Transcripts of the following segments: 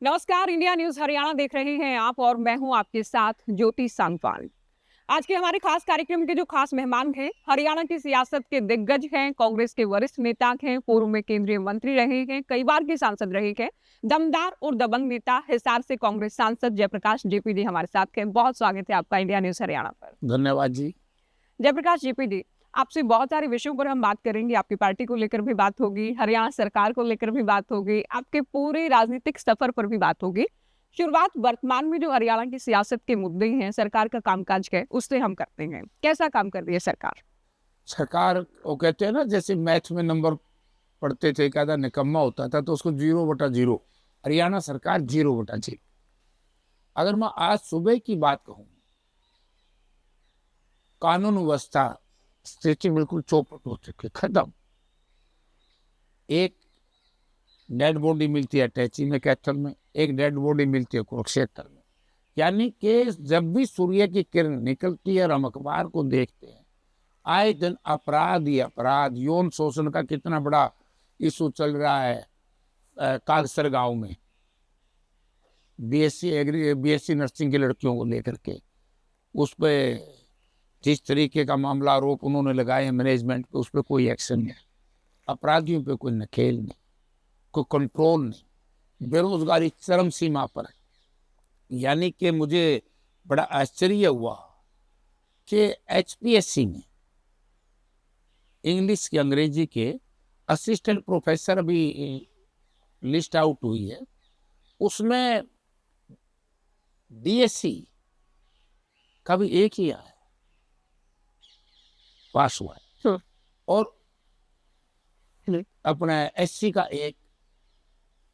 नमस्कार, India news Haryana देख रहे हैं आप और मैं हूं आपके साथ ज्योति सांगवान। आज के हमारे खास कार्यक्रम के जो खास मेहमान हैं, हरियाणा की सियासत के दिग्गज हैं, कांग्रेस के वरिष्ठ नेता हैं, पूर्व में केंद्रीय मंत्री रहे हैं, कई बार के सांसद रहे हैं, दमदार और दबंग नेता हिसार से कांग्रेस सांसद जयप्रकाश जेपीडी हमारे साथ हैं। बहुत स्वागत है आपका इंडिया न्यूज हरियाणा पर। धन्यवाद जी। जयप्रकाश जेपीडी, आपसे बहुत सारे विषयों पर हम बात करेंगे। आपकी पार्टी को लेकर भी बात होगी, हरियाणा सरकार को लेकर भी बात होगी, आपके पूरे राजनीतिक सफर पर भी बात होगी। शुरुआत वर्तमान में जो हरियाणा की सियासत के मुद्दे हैं, सरकार का कामकाज है, उससे हम करते हैं। कैसा काम कर रही है सरकार? सरकार वो कहते हैं ना, जैसे मैथ में नंबर पढ़ते थे, कहता निकम्मा होता था तो उसको 0/0। हरियाणा सरकार 0/0। अगर मैं आज सुबह की बात कहूँ, कानून व्यवस्था स्थिति बिल्कुल चौपट हो चुकी, खत्म। एक डेड बॉडी मिलती है अटैची में, कैथल में, एक डेड बॉडी मिलती है कुरुक्षेत्र में। यानी कि जब भी सूर्य की किरण निकलती है और हम अखबार को देखते हैं, आए दिन अपराध ही अपराध, यौन शोषण का कितना बड़ा इशू चल रहा है। कागसर गांव में बीएससी नर्सिंग की लड़कियों को लेकर के उस पर जिस तरीके का मामला आरोप उन्होंने लगाए मैनेजमेंट पे, उस पर कोई एक्शन नहीं, अपराधियों पे कोई नकेल नहीं, कोई कंट्रोल नहीं, बेरोजगारी चरम सीमा पर है। यानी कि मुझे बड़ा आश्चर्य हुआ कि एचपीएससी में इंग्लिश के अंग्रेजी के असिस्टेंट प्रोफेसर अभी लिस्ट आउट हुई है, उसमें डीएससी का भी एक ही आया पास हुआ है, और अपना एससी का एक,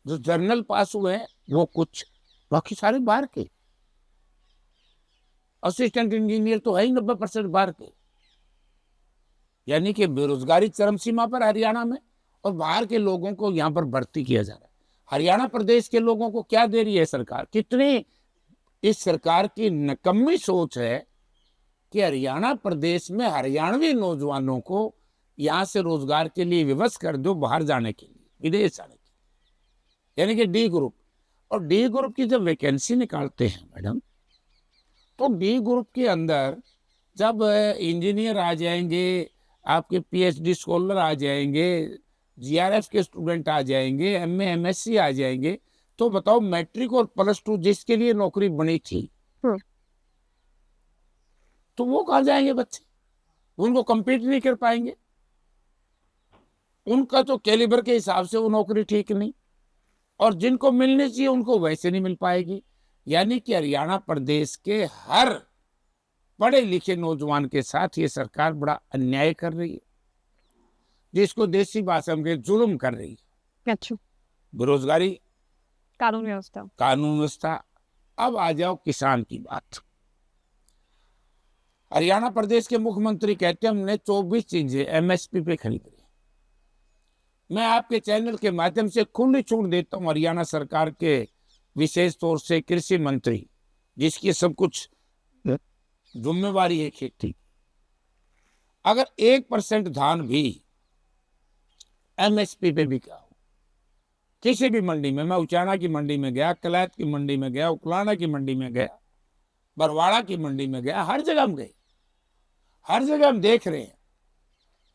जो जर्नल पास हुए हैं वो कुछ, बाकी सारे बाहर के। असिस्टेंट इंजीनियर तो है ही 90% बाहर के। यानी कि बेरोजगारी चरम सीमा पर हरियाणा में, और बाहर के लोगों को यहाँ पर भर्ती किया जा रहा है। हरियाणा प्रदेश के लोगों को क्या दे रही है सरकार? कितनी इस सरकार की निकम्मी सोच है कि हरियाणा प्रदेश में हरियाणवी नौजवानों को यहाँ से रोजगार के लिए विवश कर दो, बाहर जाने के लिए, विदेश जाने के लिए। यानी कि डी ग्रुप, और डी ग्रुप की जब वैकेंसी निकालते हैं मैडम, तो डी ग्रुप के अंदर जब इंजीनियर आ जाएंगे, आपके पीएचडी स्कॉलर आ जाएंगे, जीआरएफ के स्टूडेंट आ जाएंगे, एमए एमएससी आ जाएंगे, तो बताओ मैट्रिक और +2 जिसके लिए नौकरी बनी थी, तो वो कहाँ जाएंगे बच्चे? उनको compete नहीं कर पाएंगे। उनका तो कैलिबर के हिसाब से वो नौकरी ठीक नहीं, और जिनको मिलनी चाहिए उनको वैसे नहीं मिल पाएगी। यानी कि हरियाणा प्रदेश के हर पढ़े लिखे नौजवान के साथ ये सरकार बड़ा अन्याय कर रही है, जिसको देसी भाषा में जुल्म कर रही है। अच्छा, बेरोजगारी, कानून व्यवस्था। अब आ जाओ किसान की बात। हरियाणा प्रदेश के मुख्यमंत्री कहते हैं हमने 24 चीजें एमएसपी पे खरीद रही। मैं आपके चैनल के माध्यम से खुली छूट देता हूं हरियाणा सरकार के, विशेष तौर से कृषि मंत्री, जिसकी सब कुछ जिम्मेवारी है खेती, अगर 1% धान भी एमएसपी पे बिका हो, किसी भी मंडी में, मैं उचाना की मंडी में गया, कलैत की मंडी में गया, उकलाना की मंडी में गया, बरवाड़ा की मंडी में गया, हर जगह हम गए, हर जगह हम देख रहे हैं।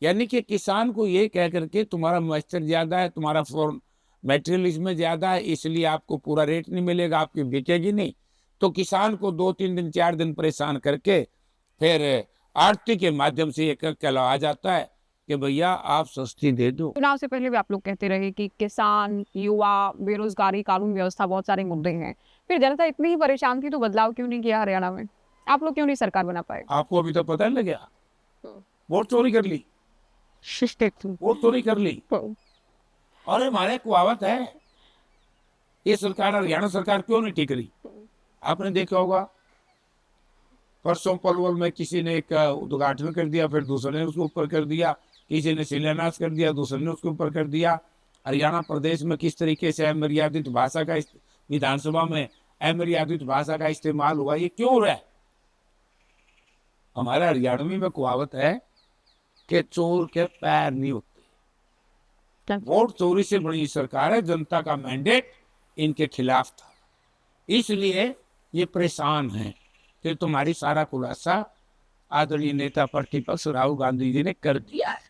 यानी कि किसान को ये कह करके तुम्हारा मॉइस्चर ज्यादा है, तुम्हारा फॉर्म मटेरियल इसमें ज्यादा है, इसलिए आपको पूरा रेट नहीं मिलेगा, आपकी बिकेगी नहीं, तो किसान को 2-3 दिन 4 दिन परेशान करके फिर आड़ती के माध्यम से ये कहला आ जाता है कि भैया आप सस्ती दे दो। चुनाव से पहले भी आप लोग कहते रहे कि किसान, युवा, बेरोजगारी, कानून व्यवस्था, बहुत सारे मुद्दे हैं। फिर जनता इतनी ही परेशान थी तो बदलाव क्यों नहीं किया हरियाणा में? आप लोग क्यों नहीं सरकार बना पाए? आपको अभी तो पता नहीं लगा, वोट चोरी कर ली, वोट चोरी कर ली। और हमारे कहावत है, ये सरकार, हरियाणा सरकार क्यों नहीं टिक रही? आपने देखा होगा, परसों पलवल में किसी ने एक उद्घाटन कर दिया, फिर दूसरे ने उसके ऊपर कर दिया, किसी ने शिलान्यास कर दिया, दूसरे ने उसके ऊपर कर दिया। हरियाणा प्रदेश में किस तरीके से अमर्यादित भाषा का, विधानसभा में अमर्यादित भाषा का इस्तेमाल हुआ, ये क्यों हो रहा है? हमारे हरियाणवी में कहावत है कि चोर के पैर नहीं होते। वोट चोरी से बड़ी सरकार है, जनता का मैंडेट इनके खिलाफ था, इसलिए ये परेशान हैं। फिर तुम्हारी सारा खुलासा आदरणीय नेता प्रतिपक्ष राहुल गांधी जी ने कर दिया है।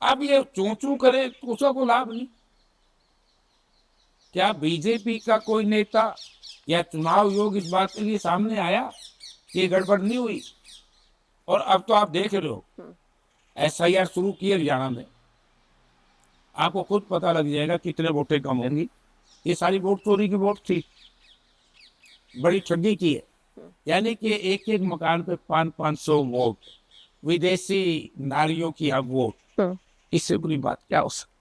अब ये चूं चूं करे तो उसको लाभ नहीं। क्या बीजेपी का कोई नेता या चुनाव आयोग इस बात के लिए सामने आया कि ये गड़बड़ नहीं हुई? और अब तो आप देख रहे हो SIR शुरू की है हरियाणा में, आपको खुद पता लग जाएगा कितने वोटें कम होंगी। ये सारी वोट चोरी की वोट थी, बड़ी ठगी की है। यानी कि एक एक मकान पे 500 वोट, विदेशी नारियों की अब वोट, इससे बुरी बात क्या हो सकती?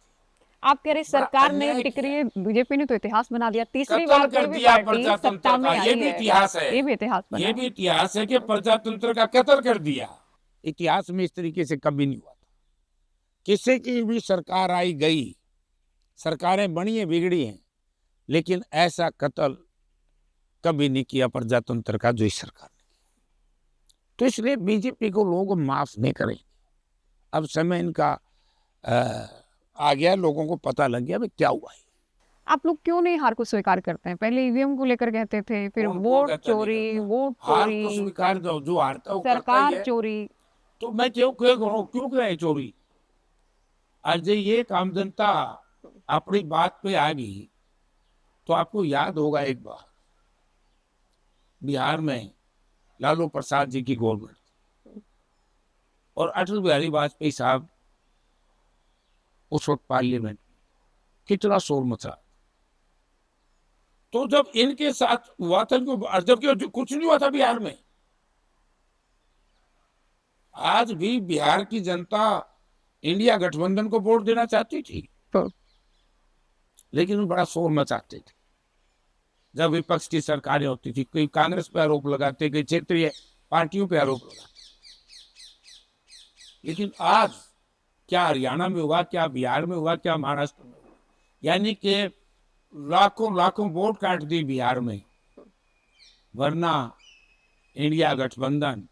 आप कह रहे सरकार ने अन्याय टिक रही है, बीजेपी ने तो इतिहास बना दिया, तीसरी कत्ल बार कर कोई भी दिया पार्टी प्रजातंत्र सत्ता में का, ये आई भी है। इतिहास है। ये भी इतिहास बना ये है। भी इतिहास है कि प्रजातंत्र का कत्ल कर दिया। इतिहास में इस तरीके से कभी नहीं हुआ था। किसी की भी सरकार आई गई, सरकारें बनी है बिगड़ी हैं, लेकिन ऐसा कत्ल कभी नहीं किया प्रजातंत्र का जो इस सरकार ने किया। तो इसलिए बीजेपी को लोग माफ नहीं करेंगे। अब समय इनका आ गया, लोगों को पता लग गया भाई क्या हुआ है। आप लोग क्यों नहीं हार को स्वीकार करते हैं? पहले ईवीएम को लेकर कहते थे, फिर कौन वोट कहता नहीं चोरी, करता? वोट हार तो चोरी, स्वीकार दो, जो हारता है वो करता ही सरकार है। चोरी। तो मैं क्यों क्यों करूं, क्यों करे चोरी? आज ये काम जनता अपनी बात पे आ गई। तो आपको याद होगा एक बार बिहार में लालू प्रसाद जी की गवर्नमेंट और अटल बिहारी वाजपेयी साहब उस वक्त पार्लियामेंट कितना शोर मचा। तो जब इनके साथ हुआ था, जबकि कुछ नहीं हुआ था बिहार में। आज भी बिहार की जनता इंडिया गठबंधन को वोट देना चाहती थी, लेकिन वो बड़ा शोर मचाते थे जब विपक्ष की सरकारें होती थी। कोई कांग्रेस पे आरोप लगाते, कोई क्षेत्रीय पार्टियों पे आरोप लगाते। लेकिन आज क्या हरियाणा में हुआ, क्या बिहार में हुआ, क्या महाराष्ट्र में हुआ, यानी कि लाखों लाखों वोट काट दी बिहार में, वरना इंडिया गठबंधन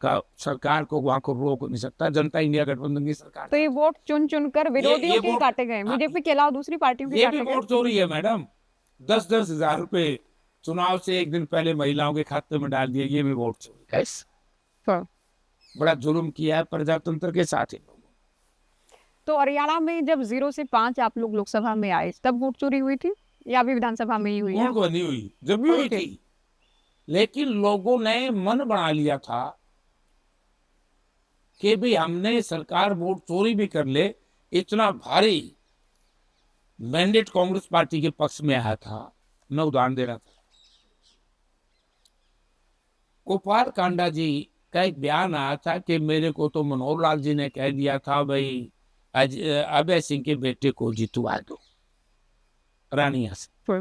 का सरकार को वहां को रोक नहीं सकता। जनता इंडिया गठबंधन की सरकार। तो ये वोट चुन चुन कर विरोधियों के वोट- काटे गए, बीजेपी के अलावा दूसरी पार्टियों के ये भी काटे गए। वोट चोरी है मैडम। 10-10 हजार रुपए चुनाव से एक दिन पहले महिलाओं के खाते में डाल दिए, ये भी वोट चोरी है। हाँ। बड़ा जुल्म किया है प्रजातंत्र के साथ ही। तो हरियाणा में जब 0 से 5 आप लोग लोकसभा में आए, तब वोट चोरी हुई थी या अभी विधानसभा में ही हुई है? वोट नहीं हुई, जब भी हुई थी, लेकिन लोगों ने मन बना लिया था कि भाई हमने सरकार वोट चोरी भी कर ले। इतना भारी मैंडेट कांग्रेस पार्टी के पक्ष में आया था। मैं उदाहरण दे रहा था, गोपाल कांडा जी का एक बयान आया था कि मेरे को तो मनोहर लाल जी ने कह दिया था भाई अभय सिंह के बेटे को जितवा दो रानिया से।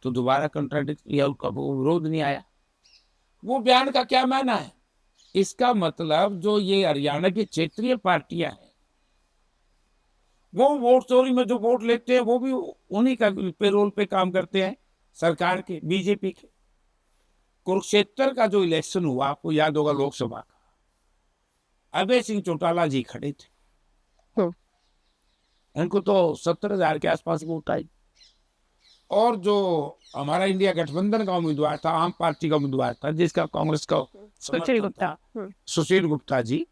तो दोबारा कंट्राडिक्ट किया, उनका विरोध नहीं आया। वो बयान का क्या मायना है? इसका मतलब जो ये हरियाणा की क्षेत्रीय पार्टियां हैं, वो वोट चोरी में जो वोट लेते हैं वो भी उन्हीं का पेरोल पे काम करते हैं, सरकार के, बीजेपी के। कुरुक्षेत्र का जो इलेक्शन हुआ, आपको याद होगा, लोकसभा का, अभय सिंह चौटाला जी खड़े थे। उनको तो 70,000 के आसपास वोट आई। और जो हमारा इंडिया गठबंधन का उम्मीदवार था, आम पार्टी का उम्मीदवार था, जिसका कांग्रेस का सुशील गुप्ता, सुशील गुप्ता जी,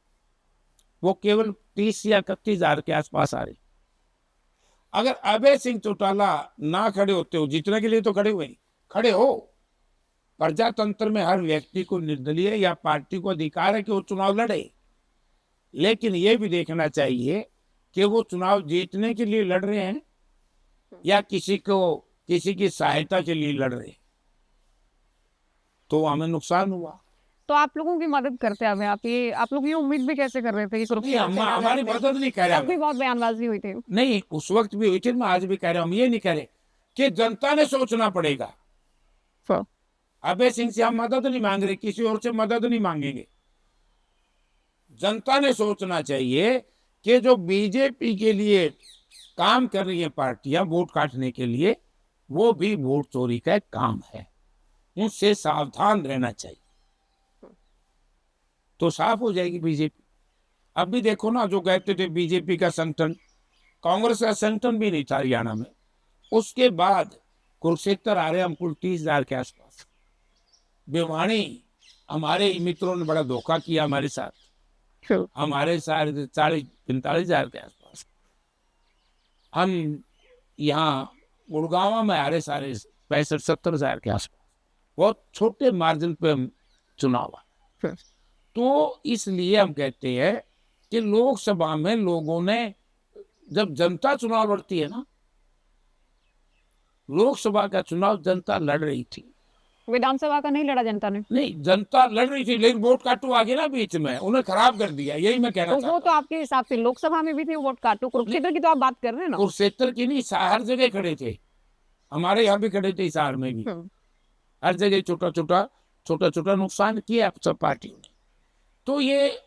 वो केवल 30 या 31,000 के आसपास आ रहे। अगर अभय सिंह चौटाला ना खड़े होते हो, जीतने के लिए तो खड़े हुए, खड़े हो। प्रजातंत्र में हर व्यक्ति को निर्दलीय या पार्टी को अधिकार है कि वो चुनाव लड़े, लेकिन ये भी देखना चाहिए कि वो चुनाव जीतने के लिए लड़ रहे हैं या किसी की सहायता के लिए लड़ रहे हैं। तो हमें नुकसान हुआ। तो आप लोगों की मदद करते हैं आप लोग ये उम्मीद भी कैसे कर रहे थे कि कुरुक्षेत्र हमारी मदद नहीं कर तब भी रहे। बहुत बयानबाजी हुई थी। नहीं, उस वक्त भी हुई थी, मैं आज भी कह रहा हूँ। हम ये नहीं कह रहे कि जनता ने सोचना पड़ेगा। अभय सिंह से हम मदद नहीं मांग रहे, किसी और से मदद नहीं मांगेंगे। जनता ने सोचना चाहिए कि जो बीजेपी के लिए काम कर रही है पार्टियां वोट काटने के लिए, वो भी वोट चोरी का काम है, उनसे सावधान रहना चाहिए। तो साफ हो जाएगी बीजेपी। अब भी देखो ना, जो कहते थे बीजेपी का संगठन, कांग्रेस का संगठन भी नहीं था हरियाणा में, उसके बाद कुरुक्षेत्र आ रहे हम कुल 30,000 के आसपास। भिवानी हमारे मित्रों ने बड़ा धोखा किया हमारे साथ, हमारे साथ 40-45,000 के आसपास। हम यहाँ गुड़गांव में आ रहे सारे 65-70,000 के आसपास, बहुत छोटे मार्जिन पे हम चुनाव आए। तो इसलिए हम कहते हैं कि लोकसभा में लोगों ने, जब जनता चुनाव लड़ती है ना, लोकसभा का चुनाव जनता लड़ रही थी, विधानसभा का नहीं लड़ा जनता ने। नहीं जनता लड़ रही थी, लेकिन वोट काटू आ गया ना बीच में, उन्हें खराब कर दिया, यही मैं कहना तो वो चाहता तो आपके हिसाब से लोकसभा में भी थे वोट काटो, कुरुक्षेत्र की तो आप बात कर रहे हैं ना। कुरुक्षेत्र की नहीं, हर जगह खड़े थे, हमारे यहाँ भी खड़े थे, हिसार में भी, हर जगह छोटा छोटा नुकसान किया सब पार्टियों ने। तो ये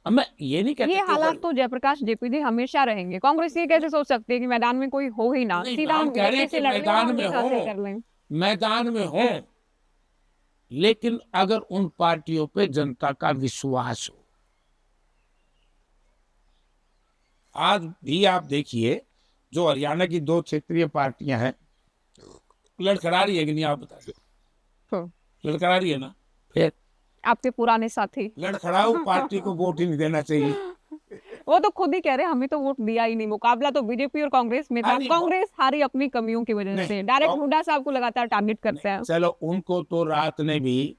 मैं ये नहीं कहता ये हालात तो जयप्रकाश जेपीजी हमेशा रहेंगे। कांग्रेस ये कैसे सोच सकती है कि मैदान में कोई हो ही ना, नहीं, सीधा हम कह रहे हैं कि मैदान में हो, मैदान में हो, लेकिन अगर उन पार्टियों पे जनता का विश्वास हो। आज भी आप देखिए, जो हरियाणा की 2 क्षेत्रीय पार्टियां हैं, लड़खड़ा रही है कि नहीं, आप बताइए। लड़खड़ा रही है ना, फिर आपके पुराने साथी लड़खड़ाऊ पार्टी को वोट ही नहीं देना चाहिए। वो तो खुद ही कह रहे हैं हमें तो वोट दिया ही नहीं। मुकाबला तो बीजेपी और कांग्रेस में था, कांग्रेस हारी अपनी कमियों की वजह से। डायरेक्ट हुड्डा साहब को लगातार टारगेट करते हैं। चलो उनको तो रात ने भी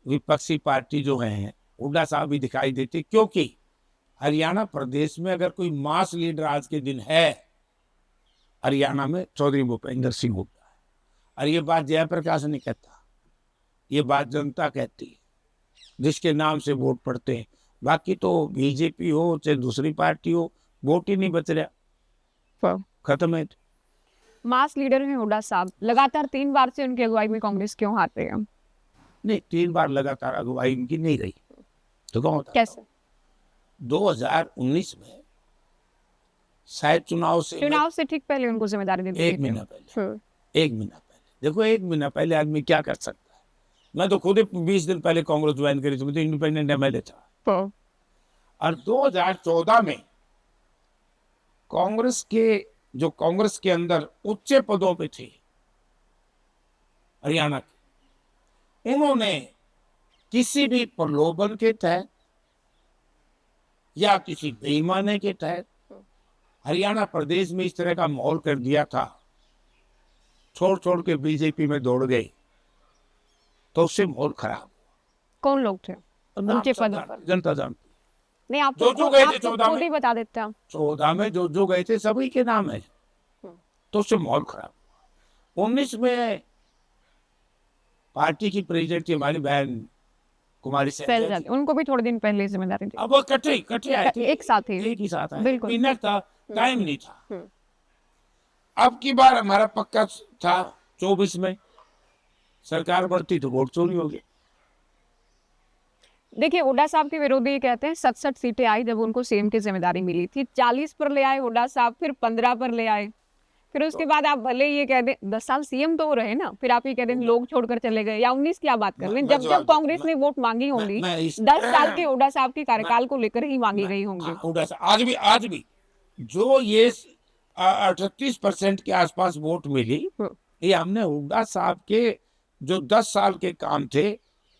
विपक्षी पार्टी जो है हुड्डा साहब भी दिखाई देते, क्योंकि हरियाणा प्रदेश में अगर कोई मास लीडर आज के दिन है हरियाणा में, चौधरी भूपेंद्र सिंह हुड्डा है। और ये बात जयप्रकाश नहीं कहता, ये बात जनता कहती है, जिसके नाम से वोट पड़ते हैं। बाकी तो बीजेपी हो चाहे दूसरी पार्टी हो, वोट ही नहीं बच रहा, खत्म है। मास लीडर हैं हुड्डा साहब, लगातार 3 बार से उनकी अगुवाई में कांग्रेस क्यों हारते हैं? नहीं, 3 बार लगातार अगुवाई उनकी नहीं रही, तो कौन होता? कैसे? 2019 में शायद चुनाव से ठीक पहले उनको जिम्मेदारी दे दी। 1 महीना पहले, 1 महीना पहले। देखो 1 महीना पहले आदमी क्या कर सकता है। मैं तो खुद ही 20 दिन पहले कांग्रेस ज्वाइन करी थी, मैं तो इंडिपेंडेंट एमएलए था। और 2014 में कांग्रेस के अंदर उच्च पदों पे थे हरियाणा के, उन्होंने किसी भी प्रलोभन के तहत या किसी बेईमानी के तहत हरियाणा प्रदेश में इस तरह का माहौल कर दिया था, छोड़ के बीजेपी में दौड़ गए, तो उससे माहौल खराब। कौन लोग थे उनके पद पर? जनता जानती। नहीं, आप जो गए थे 14 खुद ही बता देते हैं। 14 में जो गए थे सभी के नाम है, तो उससे माहौल खराब। 19 में पार्टी की प्रेसिडेंट थी हमारी बहन कुमारी सैलजा, उनको भी थोड़े दिन पहले जिम्मेदारी दी। अब वो कटे आए थे, एक साथ ही, एक ही साथ आए, बिल्कुल। मिनट था, टाइम नहीं था। अब की बार हमारा पक्का था 24 में सरकार बढ़ती तो वोट चोरी हो गई। देखिए, हुड्डा साहब के विरोधी ये कहते हैं 67 सीटें आई जब उनको सीएम की जिम्मेदारी मिली थी, 40 पर ले आए हुड्डा साहब, फिर 15 पर ले आए, फिर उसके बाद आप भले ये कह दें 10 साल सीएम तो वो रहे ना, फिर आप ये कह दें लोग छोड़कर चले गए, या 19 की आप बात कर लें, जब कांग्रेस ने वोट मांगी होंगी 10 साल के हुड्डा साहब के कार्यकाल को लेकर ही मांगी गई होंगी। आज भी जो ये 38% के आसपास वोट मिली, ये हमने हुड्डा साहब के जो 10 साल के काम थे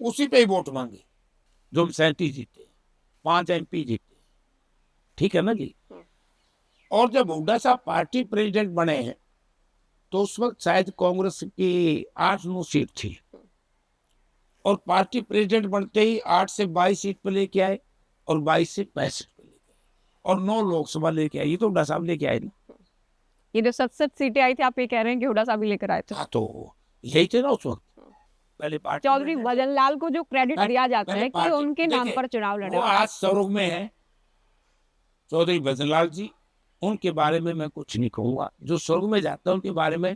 उसी पे ही वोट मांगे, जो हम 37 जीते, 5 MP जीते, ठीक है ना जी। और जब हुड्डा साहब पार्टी प्रेसिडेंट बने हैं तो उस वक्त शायद कांग्रेस की 8-9 सीट थी, और पार्टी प्रेसिडेंट बनते ही 8 से 22 सीट पे लेके आए, और 22 से 65 पे लेके आए, और 9 लोकसभा लेके आए। ये तो हुड्डा साहब लेके आए ना। ये जो 67 सीटें आई थी, आप ये कह रहे हैं कि हुड्डा साहब ही लेकर आए थे? तो यही थे ना उस वक्त पहले पार्टी। चौधरी भजनलाल को जो क्रेडिट दिया जाता है कि उनके नाम पर चुनाव लड़े, आज स्वर्ग में है चौधरी भजनलाल जी, उनके बारे में मैं कुछ नहीं कहूंगा। जो स्वर्ग में जाता है उनके बारे में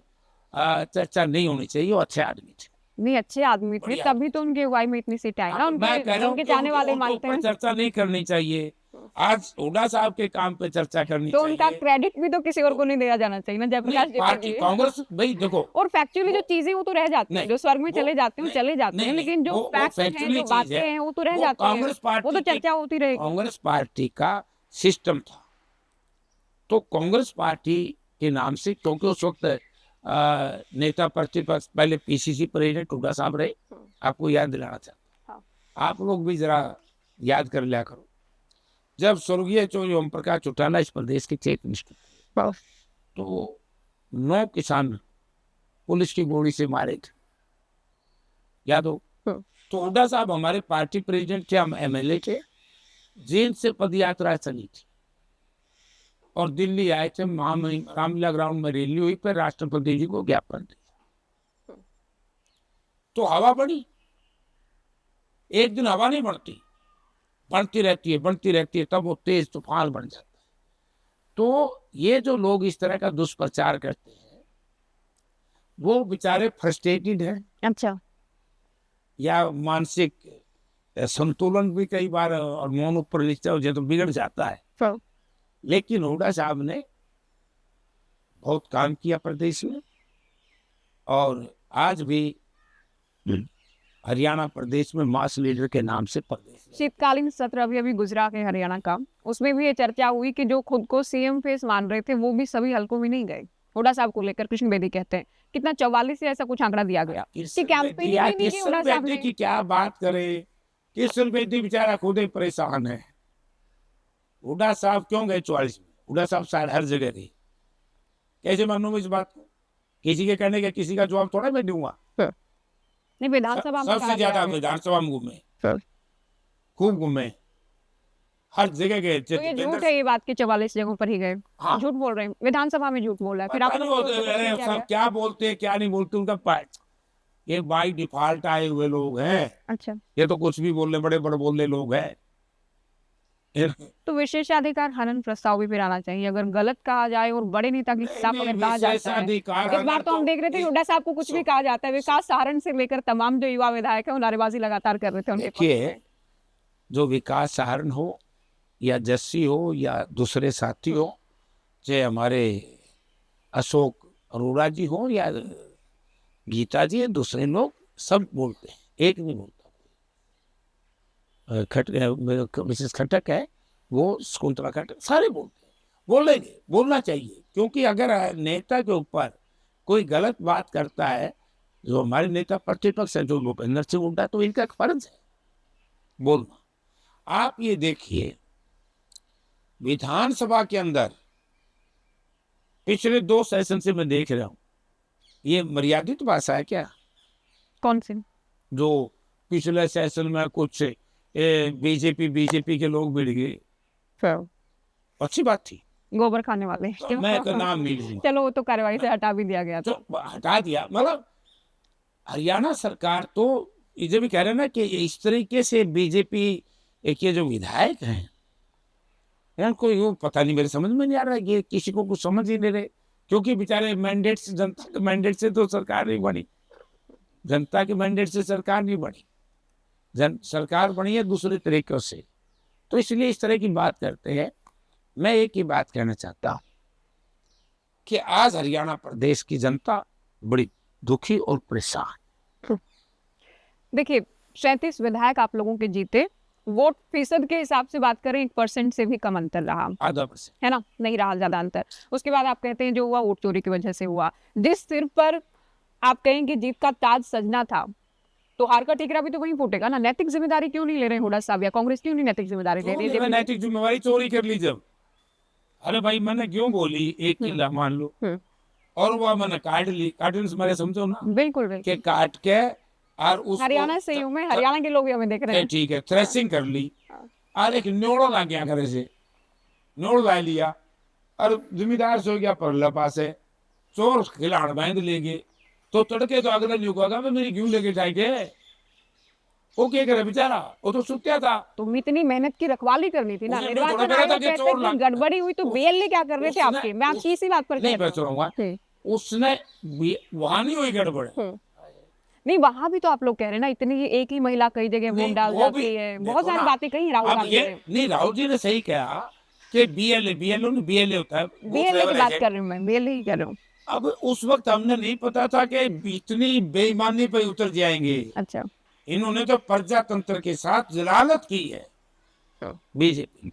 चर्चा नहीं होनी चाहिए। वो अच्छे आदमी थे, नहीं अच्छे आदमी थे, तभी तो उनके अगुवाई में इतनी सीटें आई ना। उनके चाहने वाले मानते हैं चर्चा नहीं करनी चाहिए। आज हुड्डा साहब के काम पे चर्चा करनी तो चाहिए। उनका क्रेडिट भी तो किसी और को नहीं दिया जाना चाहिए ना, जयप्रकाश पार्टी कांग्रेस भाई देखो। और फैक्चुअली जो चीजें वो तो रह जाती हैं, जो स्वर्ग में चले जाते हैं चले जाते हैं, लेकिन जो फैक्ट हैं, जो बातें हैं, वो तो रह जाती हैं, वो तो चर्चा होती रहेगी। कांग्रेस पार्टी का सिस्टम था, तो कांग्रेस पार्टी के नाम से, क्योंकि उस वक्त नेता प्रतिपक्ष पहले पीसीसी प्रेसिडेंट हुड्डा साहब रहे। आपको याद दिलाना चाहता हूं, आप लोग भी जरा याद कर लिया करो। जब स्वर्गीय चौधरी ओम प्रकाश चौटाला इस प्रदेश के चीफ मिनिस्टर, तो 9 किसान पुलिस की गोली से मारे थे, याद हो? तो हुड्डा साहब हमारे पार्टी प्रेसिडेंट थे, हम एमएलए थे, जेल से पद यात्रा चली थी और दिल्ली आए थे, रामलीला ग्राउंड में रैली हुई, पर राष्ट्रपति जी को ज्ञापन दिया। तो हवा बढ़ी, एक दिन हवा नहीं बढ़ती, बढ़ती रहती है, तब वो तेज तूफान बन जाता है। तो ये जो लोग इस तरह का दुष्प्रचार करते हैं, वो बेचारे फ्रस्ट्रेटेड हैं। अच्छा, या मानसिक संतुलन भी कई बार और मौन ऊपर नीचे हो जाए तो बिगड़ जाता है। लेकिन हुड्डा साहब ने बहुत काम किया प्रदेश में, और आज भी हरियाणा प्रदेश में मास लीडर के नाम से प्रदेश। शीतकालीन सत्र अभी गुजरा है हरियाणा का, उसमें भी ये चर्चा हुई कि जो खुद को सीएम फेस मान रहे थे वो भी सभी हलकों में नहीं गए। हुड्डा साहब को लेकर कृष्ण बेदी कहते हैं कितना 44 या ऐसा कुछ आंकड़ा दिया गया कि कैंपेन ही नहीं की हुड्डा साहब ने। की क्या बात करें, कृष्ण बेदी बेचारा खुद ही परेशान है। हुड्डा साहब क्यों गए 44 में? हुड्डा साहब शायद हर जगह गए। कैसे मानूं इस बात को? किसी के कहने का किसी का जवाब थोड़ा मैं दूंगा। नहीं, विधानसभा में सबसे ज्यादा विधानसभा में घूमे, खूब घूमे, हर जगह गए। तो ये झूठ है ये बात कि 44 जगहों पर ही गए। हाँ। झूठ बोल रहे हैं, विधानसभा में झूठ बोल रहा है। फिर आप सब क्या बोलते हैं क्या नहीं बोलते, उनका ये बाई डिफॉल्ट आए हुए लोग हैं। अच्छा, ये तो कुछ भी बोलने, बड़े बड़े बोलने लोग हैं। तो विशेषाधिकार हनन प्रस्ताव भी फिर आना चाहिए, अगर गलत कहा जाए और बड़े नेता के खिलाफ अगर कहा जाता है। इस बार तो हम देख रहे थे हुड्डा साहब को कुछ भी कहा जाता है, विकास सहारण से लेकर तमाम जो युवा विधायक है वो नारेबाजी लगातार कर रहे थे उनके। देखिए, जो विकास सहारण हो या जस्सी हो या दूसरे साथी हो, चाहे हमारे अशोक अरोड़ा जी हो या गीता जी, दूसरे लोग सब बोलते हैं, एक नहीं बोलता। मिसेस खट्टक है, वो शकुंतला खट्टक, सारे बोलते हैं, बोलेंगे, बोलना चाहिए। क्योंकि अगर नेता के ऊपर कोई गलत बात करता है, जो हमारे नेता प्रतिपक्ष है, जो भूपेंद्र सिंह हुड्डा, तो इनका फर्ज है बोलना। आप ये देखिए, विधानसभा के अंदर पिछले 2 सेशन से मैं देख रहा हूं, ये मर्यादित भाषा है क्या? कौन सी? जो पिछले सेशन में कुछ बीजेपी के लोग भिड़ गए, अच्छी बात थी, गोबर खाने वाले। तो मैं तो नाम नहीं लूंगा। चलो, वो तो कार्रवाई से हटा भी दिया गया, तो हटा दिया। मतलब हरियाणा सरकार तो ये भी कह रहे ना कि इस तरीके से बीजेपी एक ये जो विधायक हैं, इनको यूं पता नहीं, मेरे समझ में नहीं आ रहा है, ये किसी को कुछ समझ ही नहीं रहे। क्योंकि बेचारे मैंडेट से, जनता के मैंडेट से तो सरकार नहीं बनी, जनता के मैंडेट से सरकार नहीं बनी, सरकार बनी है दूसरे तरीकों से। तो इसलिए इस तरह की बात करते हैं। मैं एक ही बात कहना चाहता हूं कि आज हरियाणा प्रदेश की जनता बड़ी दुखी और परेशान। देखिए, 37 विधायक आप लोगों के जीते, वोट फीसद के हिसाब से बात करें 1% से भी कम अंतर रहा, आधा % है ना, नहीं रहा ज्यादा अंतर। उसके बाद आप कहते हैं जो हुआ वोट चोरी की वजह से हुआ। जिस सिर पर आप कहेंगे जीत का ताज सजना था, तो हार का ठीकरा भी तो वहीं फूटेगा ना। नैतिक जिम्मेदारी क्यों नहीं ले रहे हुड्डा साहब या कांग्रेस क्यों नहीं नैतिक जिम्मेदारी ले रही है? नैतिक जिम्मेदारी चोरी कर ली जब, अरे भाई मैंने क्यों बोली 1 किला मान लो, और वो मैंने काट ली, काटने से मेरे समझो ना, बिल्कुल के काट के और उस हरियाणा से हूँ मैं, हरियाणा के लोग भी हमें देख रहे हैं, ठीक है, थ्रेसिंग कर ली, और एक न्योड़ो ला गया करे से, न्योड़ ला लिया, और जिम्मेदार सो गया परला पास है, चोर खिलाड़ बांध लेंगे, तो तड़के तो अगला नहीं होगा, मैं मेरी क्यों लेके जाएंगे? वो क्या करे बेचारा, वो तो सुत्या था। तुम इतनी मेहनत की रखवाली करनी थी ना। निर्वाचन आयोग कहते कि गड़बड़ी हुई, तो बीएलए क्या कर रहे थे आपके? मैं आपकी इसी बात पर नहीं बच रहूंगा, उसने वहां नहीं हुई गड़बड़, नहीं वहां भी तो आप लोग कह रहे हैं ना, इतनी एक ही महिला कई जगह वोट डाल जाती है, बहुत सारी बातें कही राहुल गांधी ने। नहीं, राहुल जी ने सही कहा कि बीएलए होता है, बीएलए की बात कर रही हूँ मैं, बीएलए ही कर रहा हूँ। अब उस वक्त हमने नहीं पता था कि इतनी बेईमानी पे उतर जाएंगे। अच्छा, इन्होंने तो प्रजातंत्र के साथ जलालत की है बीजेपी।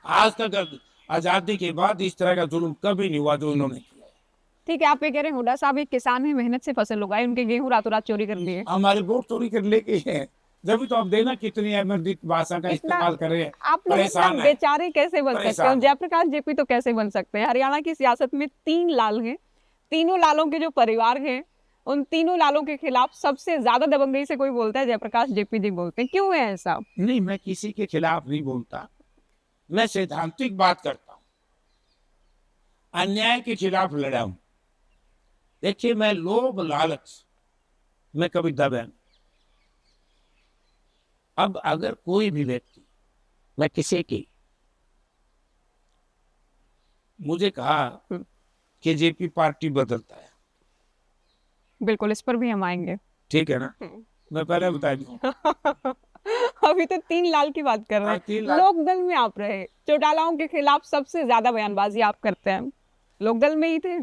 आज तक आजादी के बाद इस तरह का जुल्म कभी नहीं हुआ जो इन्होंने किया। ठीक है, आप ये कह रहे हैं हुड्डा साहब एक किसान है, मेहनत से फसल उगाई, उनके गेहूं रातों रात चोरी कर लिए। हमारे वोट चोरी कर लेके हैं, जब तो आप देखना कितनी अमरदीप भाषा का इस्तेमाल कर रहे हैं। आप लोग इतना परेशान है, बेचारे कैसे बन सकते परेशान हैं? है। जयप्रकाश जेपी तो कैसे बन सकते हैं? हरियाणा की सियासत में 3 लाल हैं, तीनों लालों के जो परिवार हैं, उन तीनों लालों के खिलाफ सबसे ज्यादा दबंगई से कोई बोलता है, जयप्रकाश जेपी जी बोलते हैं। क्यों है ऐसा? नहीं, मैं किसी के खिलाफ नहीं बोलता, मैं सैद्धांतिक बात करता हूँ, अन्याय के खिलाफ लड़ा हूं। देखिए, मैं लोभ लालच में कभी दबा नहीं। अब अगर कोई भी व्यक्ति, मैं किसी की, मुझे कहा कि जेपी पार्टी बदलता है, बिल्कुल, इस पर भी हम आएंगे। ठीक है ना, मैं पहले बता दूं। अभी तो 3 लाल की बात कर रहे हाँ, हैं। 3 लाल। लोकदल में आप रहे, चौटालाओं के खिलाफ सबसे ज्यादा बयानबाजी आप करते हैं, लोकदल में ही थे।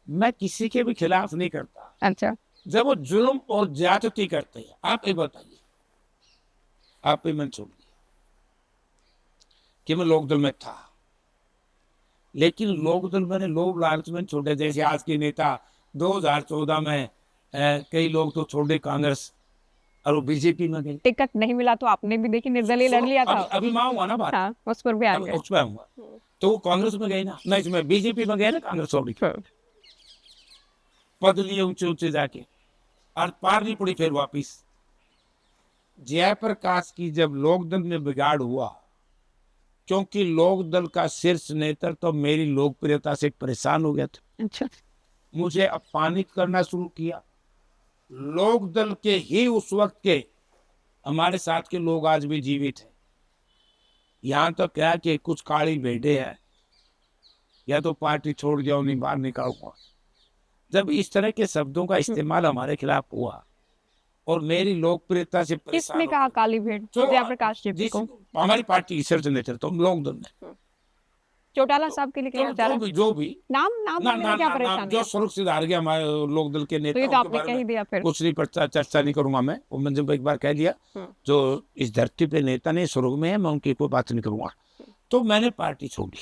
मैं किसी के भी खिलाफ नहीं करता। अच्छा, जब वो जुल्म और ज्यादती करते हैं, आप ये बताइए, आप ही मन छोड़िए कि मैं लोकदल में था, लेकिन लोकदल मैंने लोभ लालच में छोड़े। जैसे आज के नेता 2014 में कई लोग तो छोड़े कांग्रेस और वो बीजेपी में गए। टिकट नहीं मिला तो आपने भी देखी निर्दलीय लड़ लिया था। अभी मैं आऊंगा ना बात, हाँ, उस पर भी अब आएंगे। उस पर आऊंगा। तो वो कांग्रेस में गए ना, नहीं इसमें बीजेपी में गए ना, कांग्रेस छोड़ के पद लिए ऊंचे ऊंचे जाके, और पार नहीं पड़ी फिर वापिस। जयप्रकाश की जब लोकदल में बिगाड़ हुआ, क्योंकि लोकदल का शीर्ष नेतृत्व तो मेरी लोकप्रियता से परेशान हो गया था, अच्छा, मुझे अपमानित करना शुरू किया। लोकदल के ही उस वक्त के हमारे साथ के लोग आज भी जीवित हैं। यहाँ तो क्या कि कुछ काली भेड़े हैं, या तो पार्टी छोड़ जाओ, नहीं बाहर निकालूंगा। जब इस तरह के शब्दों का इस्तेमाल हमारे खिलाफ हुआ और मेरी लोकप्रियता से परेशान किसने हो कहा गए, काली भेड़? जो जयप्रकाश जेपी को? हमारी पार्टी की शीर्ष नेतृत्व तो लोकदल में, चौटाला साहब के लिए क्या विचार है? जो भी नाम ना लेने ना में क्या ना, ना परेशानी जो है? सुरक्षित हार गया हमारे लोकदल के तो ये नेता, तो आपने कह ही दिया फिर। कुछ नहीं चर्चा नहीं करूंगा मैं, वो मैंने जब एक बार कह दिया, जो इस धरती पे नेता नहीं स्वर्ग में है, मैं उनकी कोई बात नहीं करूंगा। तो मैंने पार्टी छोड़ी।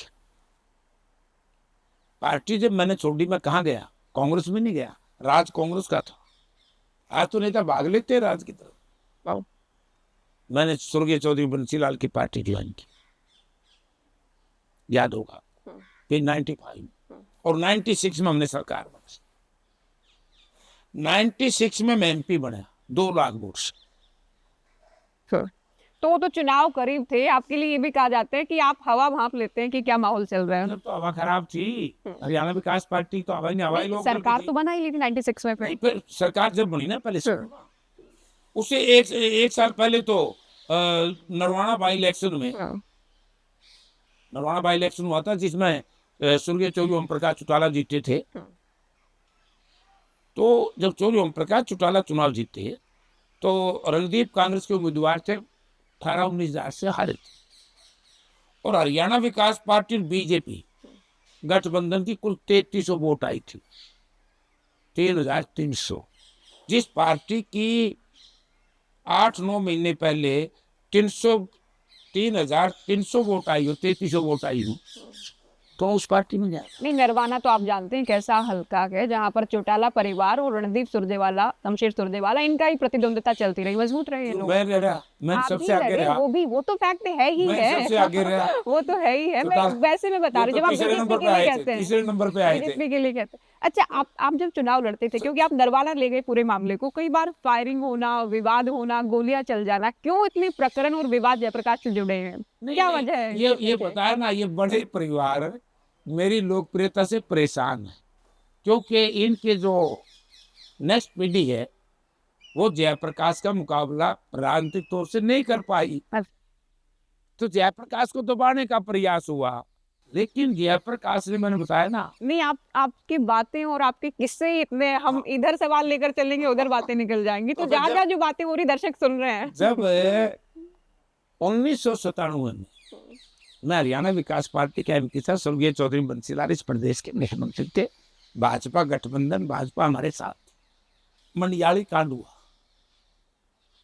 पार्टी जब मैंने छोड़ी, मैं कहाँ गया? कांग्रेस में नहीं गया, राज कांग्रेस का था। आज तो नेता भाग लेते हैं राज की तरफ। मैंने स्वर्गीय चौधरी बंसीलाल की पार्टी ज्वाइन की, याद होगा। फिर 95 और 96 में हमने सरकार बनाई। 96 में मैं एमपी बना 2 लाख वोट से। तो वो तो चुनाव करीब थे, आपके लिए ये भी कहा जाता है कि आप हवा भांप लेते हैं कि क्या माहौल चल रहा है। जब तो हवा खराब थी, हरियाणा विकास पार्टी तो हवाई हवाई लोग सरकार तो बना ही ली थी 96 में। फिर सरकार जब बनी ना, पहले उसे एक साल पहले तो नरवाना बाई इलेक्शन में, नरवाना बाई इलेक्शन हुआ था, जिसमें स्वर्गीय चौधरी ओम प्रकाश चौटाला जीते थे। तो जब चौधरी ओम प्रकाश चौटाला चुनाव जीते, तो रणदीप कांग्रेस के उम्मीदवार थे, 18-19 हजार से हारे थे। और हरियाणा विकास पार्टी बीजेपी गठबंधन की कुल 3300 वोट आई थी, 3300। जिस पार्टी की 8-9 महीने पहले 3300 वोट आई हो, 3300 वोट आई हो, तो उस पार्टी में गया। नहीं, नरवाना तो आप जानते हैं कैसा हल्का है, जहां पर चौटाला परिवार और रणदीप सुरजेवाला, शमशेर सुरजेवाला, इनका ही प्रतिद्वंद्विता चलती रही, मजबूत रहे ये लोग। मैं आप सबसे भी आगे लड़े, रहा, वो तो फैक्ट है ही मैं है। सबसे आगे रहा। वो तो है ही है। मैं वैसे में बता रही हूँ, जब आप तीसरे नंबर बीजेपी पे के लिए आए थे, कहते हैं, तीसरे नंबर पे आए थे। बीजेपी के लिए कहते हैं। अच्छा, आप जब चुनाव लड़ते थे, क्योंकि आप नरवाना ले गए पूरे मामले को, कई बार फायरिंग होना, विवाद होना, गोलियां चल जाना, क्यों इतने प्रकरण और विवाद जयप्रकाश से जुड़े हैं? क्या वजह है? ये बताया ना, ये बड़े परिवार मेरी लोकप्रियता से परेशान है, क्योंकि इनके जो नेक्स्ट पीढ़ी है वो जयप्रकाश का मुकाबला राजनीतिक तौर से नहीं कर पाई। तो जयप्रकाश को दबाने का प्रयास हुआ, लेकिन जयप्रकाश ने, मैंने बताया ना। नहीं, आपकी बातें और आपके किस्से इतने, हम इधर सवाल लेकर चलेंगे, उधर बातें निकल जाएंगी, तो जहाँ जो बातें हो रही दर्शक सुन रहे हैं। जब 1997 में मैं हरियाणा विकास पार्टी का एमपी था, स्वर्गीय चौधरी बंसीलाल इस प्रदेश के मुख्यमंत्री थे, भाजपा गठबंधन, भाजपा हमारे साथ। मंडियाली कांड हुआ,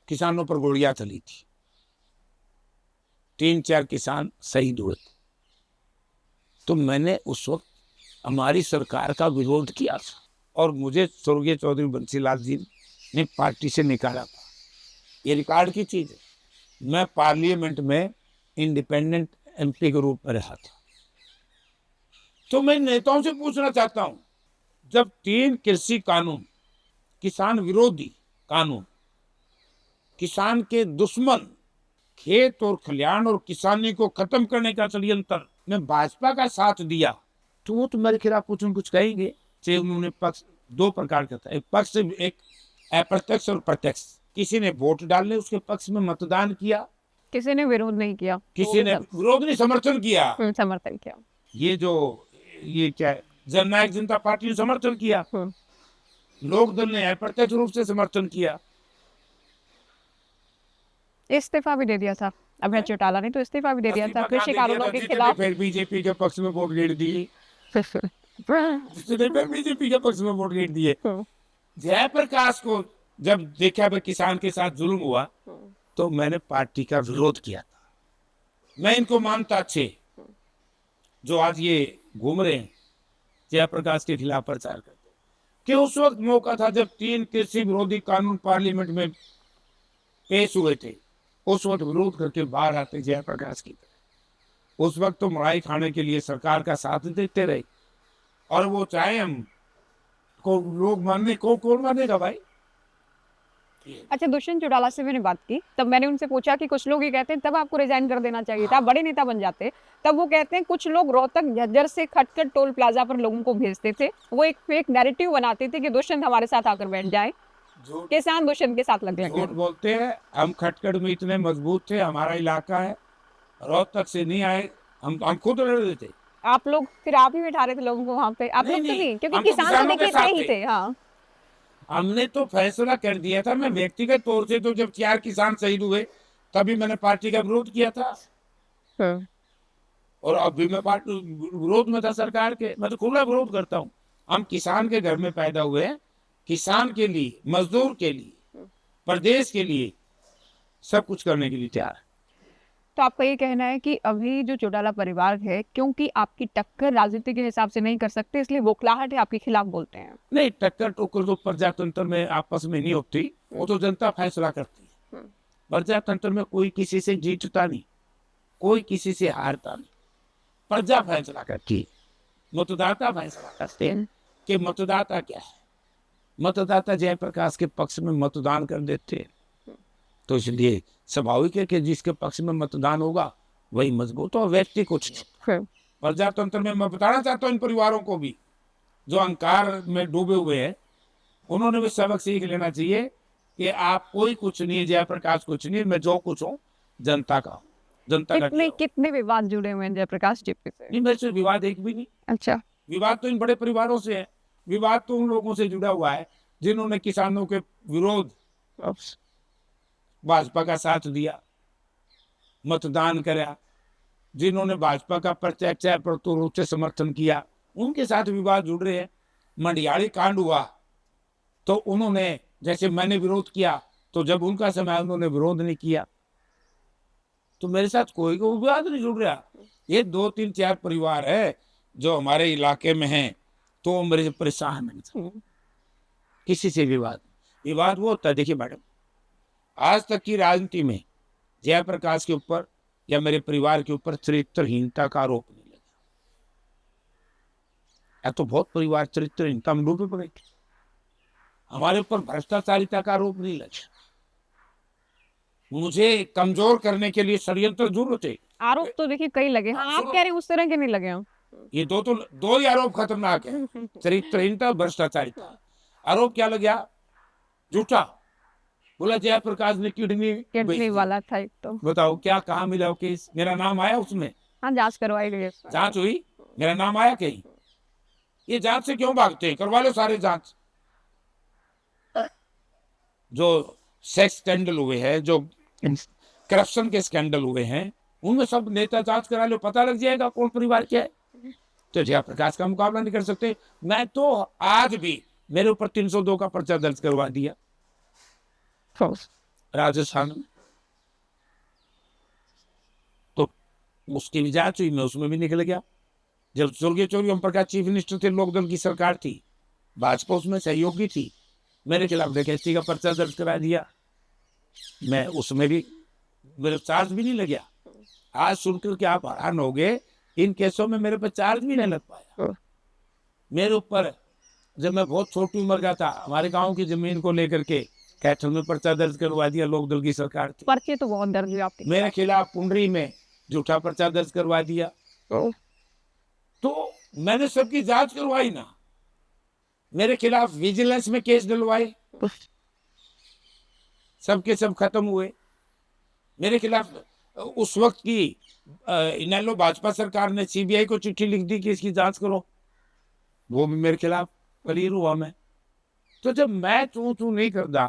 किसानों पर गोलियां चली थी, 3-4 किसान शहीद हुए थे। तो मैंने उस वक्त हमारी सरकार का विरोध किया था और मुझे स्वर्गीय चौधरी बंसीलाल जी ने पार्टी से निकाला था। ये रिकॉर्ड की चीज है। मैं पार्लियामेंट में इंडिपेंडेंट एमपी के रूप में रहा था। तो मैं नेताओं से पूछना चाहता हूं, जब 3 कृषि कानून, किसान विरोधी कानून, किसान के दुश्मन, खेत और खलिहान और किसानी को खत्म करने का षड्यंत्र में भाजपा का साथ दिया, तो वो तो मेरे खिलाफ कुछ न कुछ कहेंगे। चाहे उन्होंने पक्ष 2 प्रकार का था, एक पक्ष, एक अप्रत्यक्ष और प्रत्यक्ष। किसी ने वोट डालने उसके पक्ष में मतदान किया, किसी ने विरोध नहीं किया, किसी ने विरोध नहीं, समर्थन किया। समर्थन किया। ये क्या है, जननायक जनता पार्टी ने समर्थन किया, लोक दल ने अप्रत्यक्ष रूप से समर्थन किया। इस्तीफा भी दे दिया था अभय चौटाला ने, तो इस्तीफा भी दे दिया था कृषि कानूनों के खिलाफ। फिर बीजेपी के पक्ष में वोट गिर दिए, बीजेपी के पक्ष में वोट गिर दिए। जयप्रकाश को जब देखा भाई किसान के साथ जुल्म हुआ, तो मैंने पार्टी का विरोध किया था। मैं इनको मानता अच्छे जो आज ये घूम रहे हैं जयप्रकाश के खिलाफ प्रचार करते, कि उस वक्त मौका था जब 3 कृषि विरोधी कानून पार्लियामेंट में पेश हुए थे, उस वक्त विरोध करके बाहर आते जयप्रकाश की तरह। उस वक्त तो मलाई खाने के लिए सरकार का साथ देते रहे, और वो चाहे हम को लोग मानने को, कौन मानेगा भाई। अच्छा, दुष्यंत चौटाला से मैंने बात की, तब मैंने उनसे पूछा कि कुछ लोग ये कहते हैं तब आपको रिजाइन कर देना चाहिए था, बड़े नेता बन जाते। तब वो कहते हैं कुछ लोग रोहतक झज्जर से खटखट टोल प्लाजा पर लोगों को भेजते थे, वो एक फेक नैरेटिव बनाते थे कि दुष्यंत हमारे साथ आकर बैठ जाए, किसान दुष्यंत के साथ लग झूठ बोलते हैं। हम खटखट में इतने मजबूत थे, हमारा इलाका है, रोहतक से नहीं आए, हम खुद लड़ रहे थे। आप लोग फिर आप ही बैठा रहे थे लोगों को वहां पे, आप लोग तो नहीं, क्योंकि किसान तो देखिए थे ही थे। हाँ, हमने तो फैसला कर दिया था। मैं व्यक्तिगत तौर से तो जब 4 किसान शहीद हुए तभी मैंने पार्टी का विरोध किया था, और अभी मैं पार्टी विरोध में था सरकार के। मैं तो खुला विरोध करता हूँ। हम किसान के घर में पैदा हुए हैं, किसान के लिए, मजदूर के लिए, प्रदेश के लिए सब कुछ करने के लिए तैयार है। तो आपका ये कहना है कि अभी जो चौटाला परिवार है, क्योंकि आपकी टक्कर राजनीति के हिसाब से नहीं कर सकते, इसलिए बौखलाहट है, आपके खिलाफ बोलते हैं। नहीं, टक्कर टोकर तो प्रजातंत्र में आपस में नहीं होती, वो तो जनता फैसला करती है। प्रजातंत्र में कोई किसी से जीतता नहीं, कोई किसी से हारता नहीं, प्रजा फैसला करती है, मतदाता फैसला करते हैं कि मतदाता क्या है। मतदाता जयप्रकाश के पक्ष में मतदान कर देते हैं, तो इसलिए स्वाभाविक है कि जिसके पक्ष में मतदान होगा वही मजबूत हो, व्यक्ति कुछ नहीं। प्रजातंत्र में मैं बताना चाहता हूँ इन परिवारों को भी जो अहंकार में डूबे हुए हैं, उन्होंने भी सबक सीख लेना चाहिए कि आप कोई कुछ नहीं, जयप्रकाश कुछ नहीं, मैं जो कुछ हूँ जनता का, जनता का। कितने विवाद जुड़े हुए हैं जयप्रकाश जीपी से? नहीं, मेरे से विवाद एक भी नहीं। अच्छा, विवाद तो इन बड़े परिवारों से है। विवाद तो उन लोगों से जुड़ा हुआ है जिन्होंने किसानों के विरोध भाजपा का साथ दिया, मतदान करा, जिन्होंने भाजपा का प्रत्यक्ष अप्रत्यक्ष रूप से समर्थन किया, उनके साथ विवाद जुड़ रहे हैं। मंडियाली कांड हुआ तो उन्होंने, जैसे मैंने विरोध किया, तो जब उनका समय उन्होंने विरोध नहीं किया, तो मेरे साथ कोई विवाद नहीं जुड़ रहा। ये 2, 3, 4 परिवार है जो हमारे इलाके में हैं, तो मेरे से परेशान है। किसी से विवाद वो होता है। देखिए मैडम, आज तक की राजनीति में जयप्रकाश के ऊपर या मेरे परिवार के ऊपर चरित्रहीनता का आरोप नहीं लगा। या तो बहुत परिवार चरित्रहीनता में डूबे पड़े, हमारे ऊपर भ्रष्टाचारिता का आरोप नहीं लगा। मुझे कमजोर करने के लिए षड्यंत्र जरूर थे। आरोप तो देखिए कई लगे। हाँ, आप कह रहे हैं उस तरह के नहीं लगे हैं। ये दो ही आरोप खतरनाक है, चरित्रहीनता, भ्रष्टाचारिता। आरोप क्या लग गया? झूठा बोला जयप्रकाश ने किडनी वाला था एक तो। बताओ क्या, कहाँ मिला केस? मेरा नाम आया उसमें? हाँ, जांच करवाई गई, जांच हुई, मेरा नाम आया कहीं? ये जांच से क्यों भागते हैं? करवा लो सारे जांच। जो सेक्स स्कैंडल हुए हैं, जो करप्शन के स्कैंडल हुए हैं, उनमें सब नेता जांच करा लो, पता लग जाएगा कौन परिवार क्या है। तो जयप्रकाश का मुकाबला नहीं कर सकते। मैं तो आज भी, मेरे ऊपर 302 का पर्चा दर्ज करवा दिया राजस्थान में, तो उसकी भी जांच हुई, मैं उसमें भी निकल गया। जब स्वर्गीय चौधरी ओम प्रकाश चीफ मिनिस्टर थे, लोकदल की सरकार थी, भाजपा उसमें सहयोगी थी, मेरे खिलाफ डकैती का पर्चा दर्ज करा दिया, मैं उसमें भी मेरे चार्ज भी नहीं लग गया। आज सुनकर के आप हैरान हो गए, इन केसों में मेरे पर चार्ज भी नहीं लग पाया। मेरे ऊपर जब मैं बहुत छोटी उम्र का था, हमारे गांव की जमीन को लेकर के कैथल में पर्चा दर्ज करवा दिया, लोकदल की सरकार थी। पर्चे तो बहुत दर्ज हुए आपके। मेरे खिलाफ पुंडरी में झूठा पर्चा दर्ज करवा दिया। तो मैंने सबकी जांच करवाई ना, मेरे खिलाफ विजिलेंस में केस डलवाए, सबके सब खत्म हुए। मेरे खिलाफ उस वक्त की इनेलो भाजपा सरकार ने सीबीआई को चिट्ठी लिख दी कि इसकी जांच करो, वो भी मेरे खिलाफ क्लियर हुआ मैं। तो जब मैं तू नहीं करता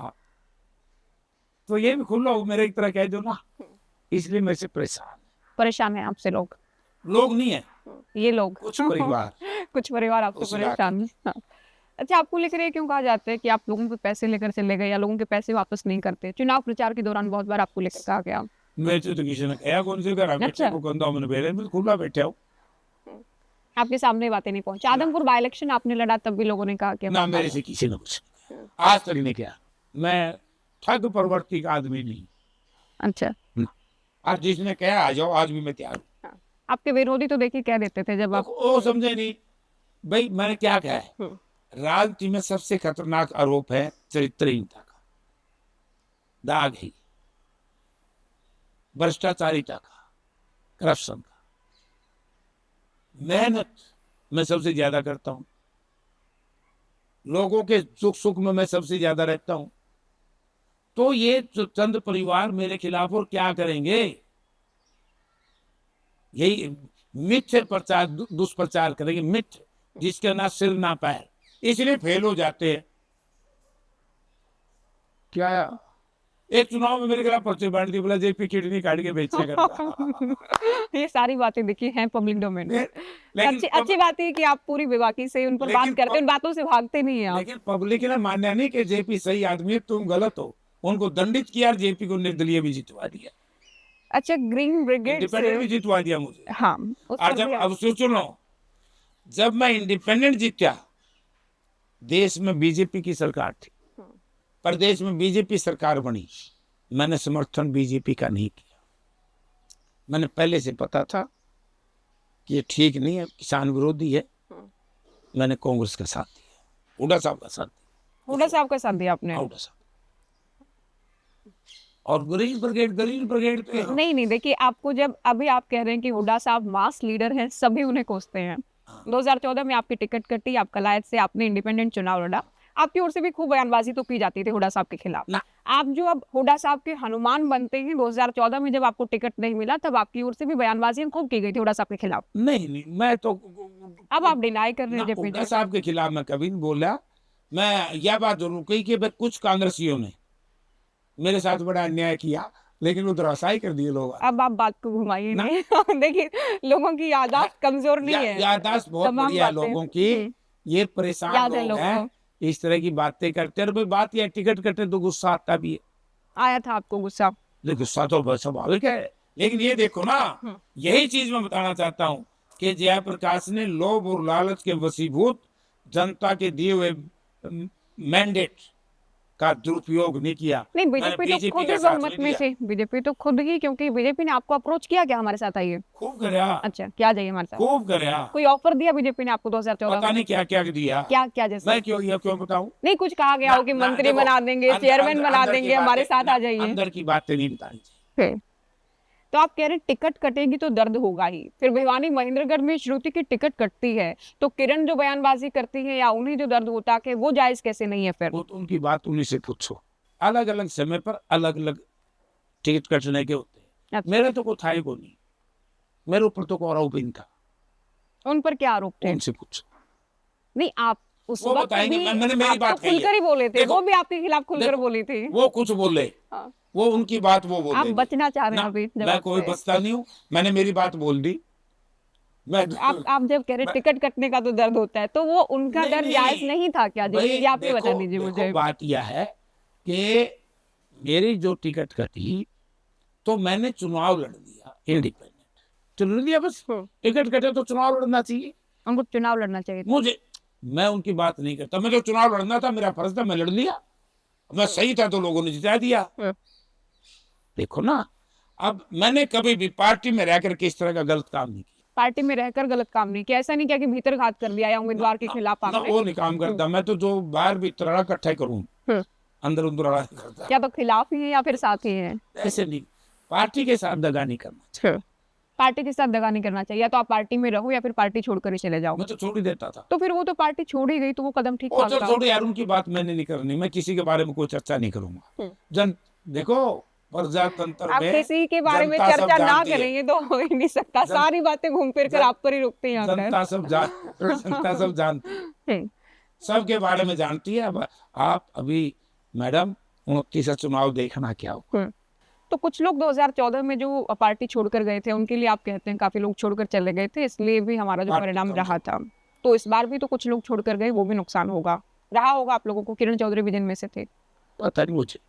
तो ये भी खुला हो मेरे एक तरह कह दो ना, इसलिए मेरे से परेशान है आपसे लोग नहीं है, ये लोग कुछ परिवार कुछ परिवार आपसे उस परेशान है। हाँ। अच्छा, आपको लेकर ये क्यों कहा जाता है कि आप लोगों के पैसे लेकर चले गए या लोगों के पैसे वापस नहीं करते? चुनाव प्रचार के दौरान बहुत बार आपको लेकर कहा गया। मैं तो किसी ने कहा कौन से घर अच्छा। को गंदा मैंने बेरे में खुला बैठा हूँ, आपके सामने बातें नहीं पहुंची। आदमपुर बाई इलेक्शन आपने लड़ा, तब भी लोगों ने कहा कि ना मेरे से किसी ने कुछ आज तक नहीं किया। मैं ठग प्रवृत्ति का आदमी नहीं। अच्छा, आज जिसने कहा आ जाओ, आज भी मैं तैयार हूँ। आपके विरोधी तो देखिए कह देते थे जब आप वो समझे नहीं भाई मैंने क्या कहा है। राजनीति में सबसे खतरनाक आरोप है चरित्रहीनता का, दाग ही, भ्रष्टाचारिता का, करप्शन का। मेहनत मैं सबसे ज्यादा करता हूं, लोगों के सुख सुख में मैं सबसे ज्यादा रहता हूं। तो ये चंद परिवार मेरे खिलाफ और क्या करेंगे? यही मिथ्य प्रचार, दुष्प्रचार करेंगे, मिथ्य जिसके ना सिर ना पैर, इसलिए फेल हो जाते हैं। क्या एक चुनाव में मेरे खिलाफ पर्चे बांट दिए, बोला जेपी किडनी काट के बेचेगा। ये सारी बातें देखी हैं पब्लिक डोमेन में। लेकिन अच्छी बात है कि आप पूरी बेबाकी से उन पर बात करते हैं, उन बातों से भागते नहीं हैं आप। लेकिन पब्लिक ने मान्या नहीं कि जेपी सही आदमी है, तुम गलत हो। उनको दंडित किया, जेपी को निर्दलीय भी जितवा दिया। अच्छा, ग्रीन ब्रिगेड इंडिपेंडेंट भी जितवा दिया मुझे। हाँ, और जब अब सोचो, जब मैं इंडिपेंडेंट जीता, देश में बीजेपी की सरकार थी, प्रदेश में बीजेपी सरकार बनी, मैंने समर्थन बीजेपी का नहीं किया। मैंने पहले से पता था कि ये ठीक नहीं है, किसान विरोधी है, मैंने कांग्रेस का साथ दिया, हुड्डा साहब का साथ दिया। हुड्डा साहब का साथ दिया आपने? हुड्डा साहब और ग्रीन ब्रिगेड पे नहीं, देखिए आपको जब अभी आप कह रहे हैं कि हुड्डा साहब मास लीडर हैं, सभी उन्हें कोसते हैं। 2014 में आपकी टिकट कटी, आप कलायत से आपने इंडिपेंडेंट चुनाव लड़ा, आपकी ओर से भी खूब बयानबाजी तो की जाती थी हुड्डा साहब के खिलाफ। आप जो अब हुड्डा साहब के हनुमान बनते हैं, 2014 में जब आपको टिकट नहीं मिला तब आपकी ओर से भी बयानबाजियां खूब की गई थी हुड्डा साहब के खिलाफ। नहीं, मैं तो अब आप डिनाई कर रहे हैं हुड्डा साहब के खिलाफ मैं कभी नहीं बोला। मैं यह बात जरूर कही कि कुछ कांग्रेसियों ने मेरे साथ बड़ा अन्याय किया, लेकिन वो धराशायी कर दिए लोग। अब आप बात को घुमाइए नहीं। देखिए, लोगों की याददाश्त कमजोर नहीं है, याददाश्त बहुत बढ़िया है लोगों की। ये परेशान लोग हैं, इस तरह की बातें करते हैं। बात यह टिकट कटे तो गुस्सा आता भी है। आया था आपको गुस्सा? गुस्सा तो स्वाभाविक है, लेकिन ये देखो ना, यही चीज मैं बताना चाहता हूँ कि जयप्रकाश ने लोभ और लालच के वशीभूत जनता के दिए हुए मैंडेट का दुरुपयोग नहीं किया। नहीं, बीजेपी तो खुद ही बहुमत में थी, बीजेपी तो खुद ही, क्योंकि बीजेपी ने आपको अप्रोच किया क्या हमारे साथ आइए? खूब कराया। अच्छा, क्या जाइए हमारे साथ? खूब कराया। कोई ऑफर दिया बीजेपी ने आपको 2014? पता नहीं क्या क्या दिया, क्या जैसे? मैं क्यों बताऊं? नहीं, कुछ कहा गया हो कि मंत्री बना देंगे, चेयरमैन बना देंगे, हमारे साथ आ जाइए। अंदर की बातें नहीं बतानी चाहिए। तो आप कह रहे हैं टिकट कटेगी तो दर्द होगा ही। फिर भिवानी महेंद्रगढ़ में श्रुति की टिकट कटती है तो किरण जो बयानबाजी करती है या उन्हें जो दर्द होता है, वो जायज कैसे नहीं है? फिर वो तो उनकी बात उन्हीं से पूछो। अलग अलग समय पर अलग अलग टिकट कटने के होते हैं। अच्छा। मेरे तो कोई था ही को नहीं, मेरे ऊपर तो कोई आरोप नहीं था। उन पर क्या आरोप थे? उनसे पूछो। नहीं, आप उस वो वक्त बताएंगे, भी मैंने मेरी बात कही है। खुलकर ही बोले थे, वो भी आपके खिलाफ खुलकर बोली थी। वो कुछ बोले, हाँ। वो उनकी बात वो बोले। आप बचना चाह रहे हैं अभी? मैं कोई बचता नहीं हूँ, मैंने मेरी बात बोल दी। आप जब कह रहे टिकट कटने का तो दर्द होता है, तो वो उनका दर्द जायज नहीं था क्या? जी, आप ही बता दीजिए मुझे। बात यह है कि मेरी जो टिकट कटी तो मैंने चुनाव लड़ दिया, इंडिपेंडेंट चुन लिया, बस टिकट कटे तो चुनाव लड़ना चाहिए। उनको चुनाव लड़ना चाहिए था। मुझे, मैं उनकी बात नहीं करता, मैं जो चुनाव लड़ना था मेरा फर्ज था, मैं लड़ लिया, मैं सही था तो लोगों ने जिता दिया। देखो ना, अब मैंने कभी भी पार्टी में रह करके इस तरह का गलत काम नहीं किया। पार्टी में रहकर गलत काम नहीं किया, ऐसा नहीं किया कि भीतर घात कर दिया या उम्मीदवार के खिलाफ ना आपने। वो नहीं काम करता, मैं तो जो बाहर भी तड़ा इकट्ठा करूं, हम्म। अंदर उंदर लड़ा नहीं करता। क्या तो खिलाफ ही है या फिर साथ ही है? ऐसे नहीं, पार्टी के साथ दगा नहीं करना। पार्टी के साथ दगा नहीं करना चाहिए, या तो आप पार्टी में रहो या फिर पार्टी छोड़कर ही चले जाओ। मैं तो छोड़ ही देता था। तो फिर वो तो पार्टी छोड़ ही गई, तो वो कदम ठीक और ठाक था। छोड़ो यार, उनकी बात मैंने नहीं करनी, मैं किसी के बारे में कोई चर्चा नहीं करूंगा। जन देखो, प्रजातंत्र आप में किसी के बारे में जनता सब चर्चा ना जानती है। करेंगे तो हो ही नहीं सकता, सारी बातें घूम फिर कर आप पर ही रुकती हैं यहाँ पर। जनता सब जानती है, सबके बारे में जानती है। अब आप अभी मैडम 29 चुनाव देखना क्या हो। तो कुछ लोग 2014 में जो पार्टी छोड़कर गए थे, उनके लिए आप कहते हैं काफी लोग छोड़कर चले गए थे, इसलिए भी हमारा जो पार्टी परिणाम कम रहा था। तो इस बार भी तो कुछ लोग छोड़कर गए, वो भी नुकसान होगा, रहा होगा आप लोगों को। किरण चौधरी भी जिनमें से थे। पता नहीं मुझे,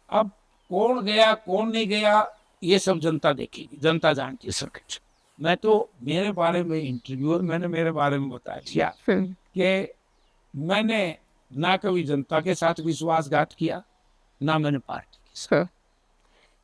अब कौन गया कौन नहीं गया ये सब जनता देखेगी, जनता जानती है सब कुछ। मैं तो मेरे बारे में इंटरव्यू मैंने मेरे बारे में बताया कि मैंने ना कभी जनता के साथ विश्वासघात किया, ना मैंने पार्टी के साथ।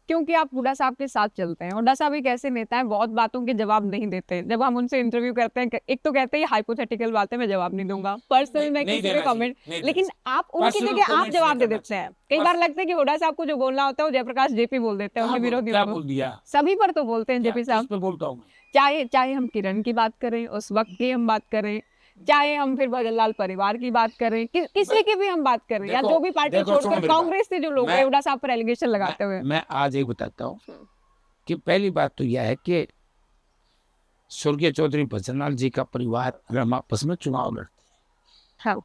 क्योंकि आप हुड्डा साहब के साथ चलते हैं। हुड्डा साहब एक ऐसे नेता हैं, बहुत बातों के जवाब नहीं देते। जब हम उनसे इंटरव्यू करते हैं, एक तो कहते हैं ये हाइपोथेटिकल बात है, मैं जवाब नहीं दूंगा, पर्सनल मैं नहीं किसी पे देना कमेंट। चाहिए, नहीं लेकिन देना आप उनकी Personal जगह आप comments जवाब नहीं दे करना देते हैं। कई बार लगता है कि हुड्डा साहब को जो बोलना होता है वो जयप्रकाश जेपी बोल देते हैं, उनके विरोधी क्या को। बोल दिया, सभी पर तो बोलते हैं जेपी किस साहब। पे बोलता हूँ मैं? चाहे चाहे हम किरण की बात करें, उस वक्त की हम बात करें, चाहे हम फिर भजनलाल परिवार की बात करें, किसी की भी हम बात करें, या देखो- जो भी पार्टी देखो, सुनो छोड़कर मेरी बात। कांग्रेस से जो लोग मैं- हैं हुड्डा साहब पर एलिगेशन लगाते हुए। मैं आज एक बताता हूँ कि पहली बात तो यह है कि स्वर्गीय चौधरी भजनलाल जी का परिवार और हम आपस में चुनाव लड़ते हैं, हाँ,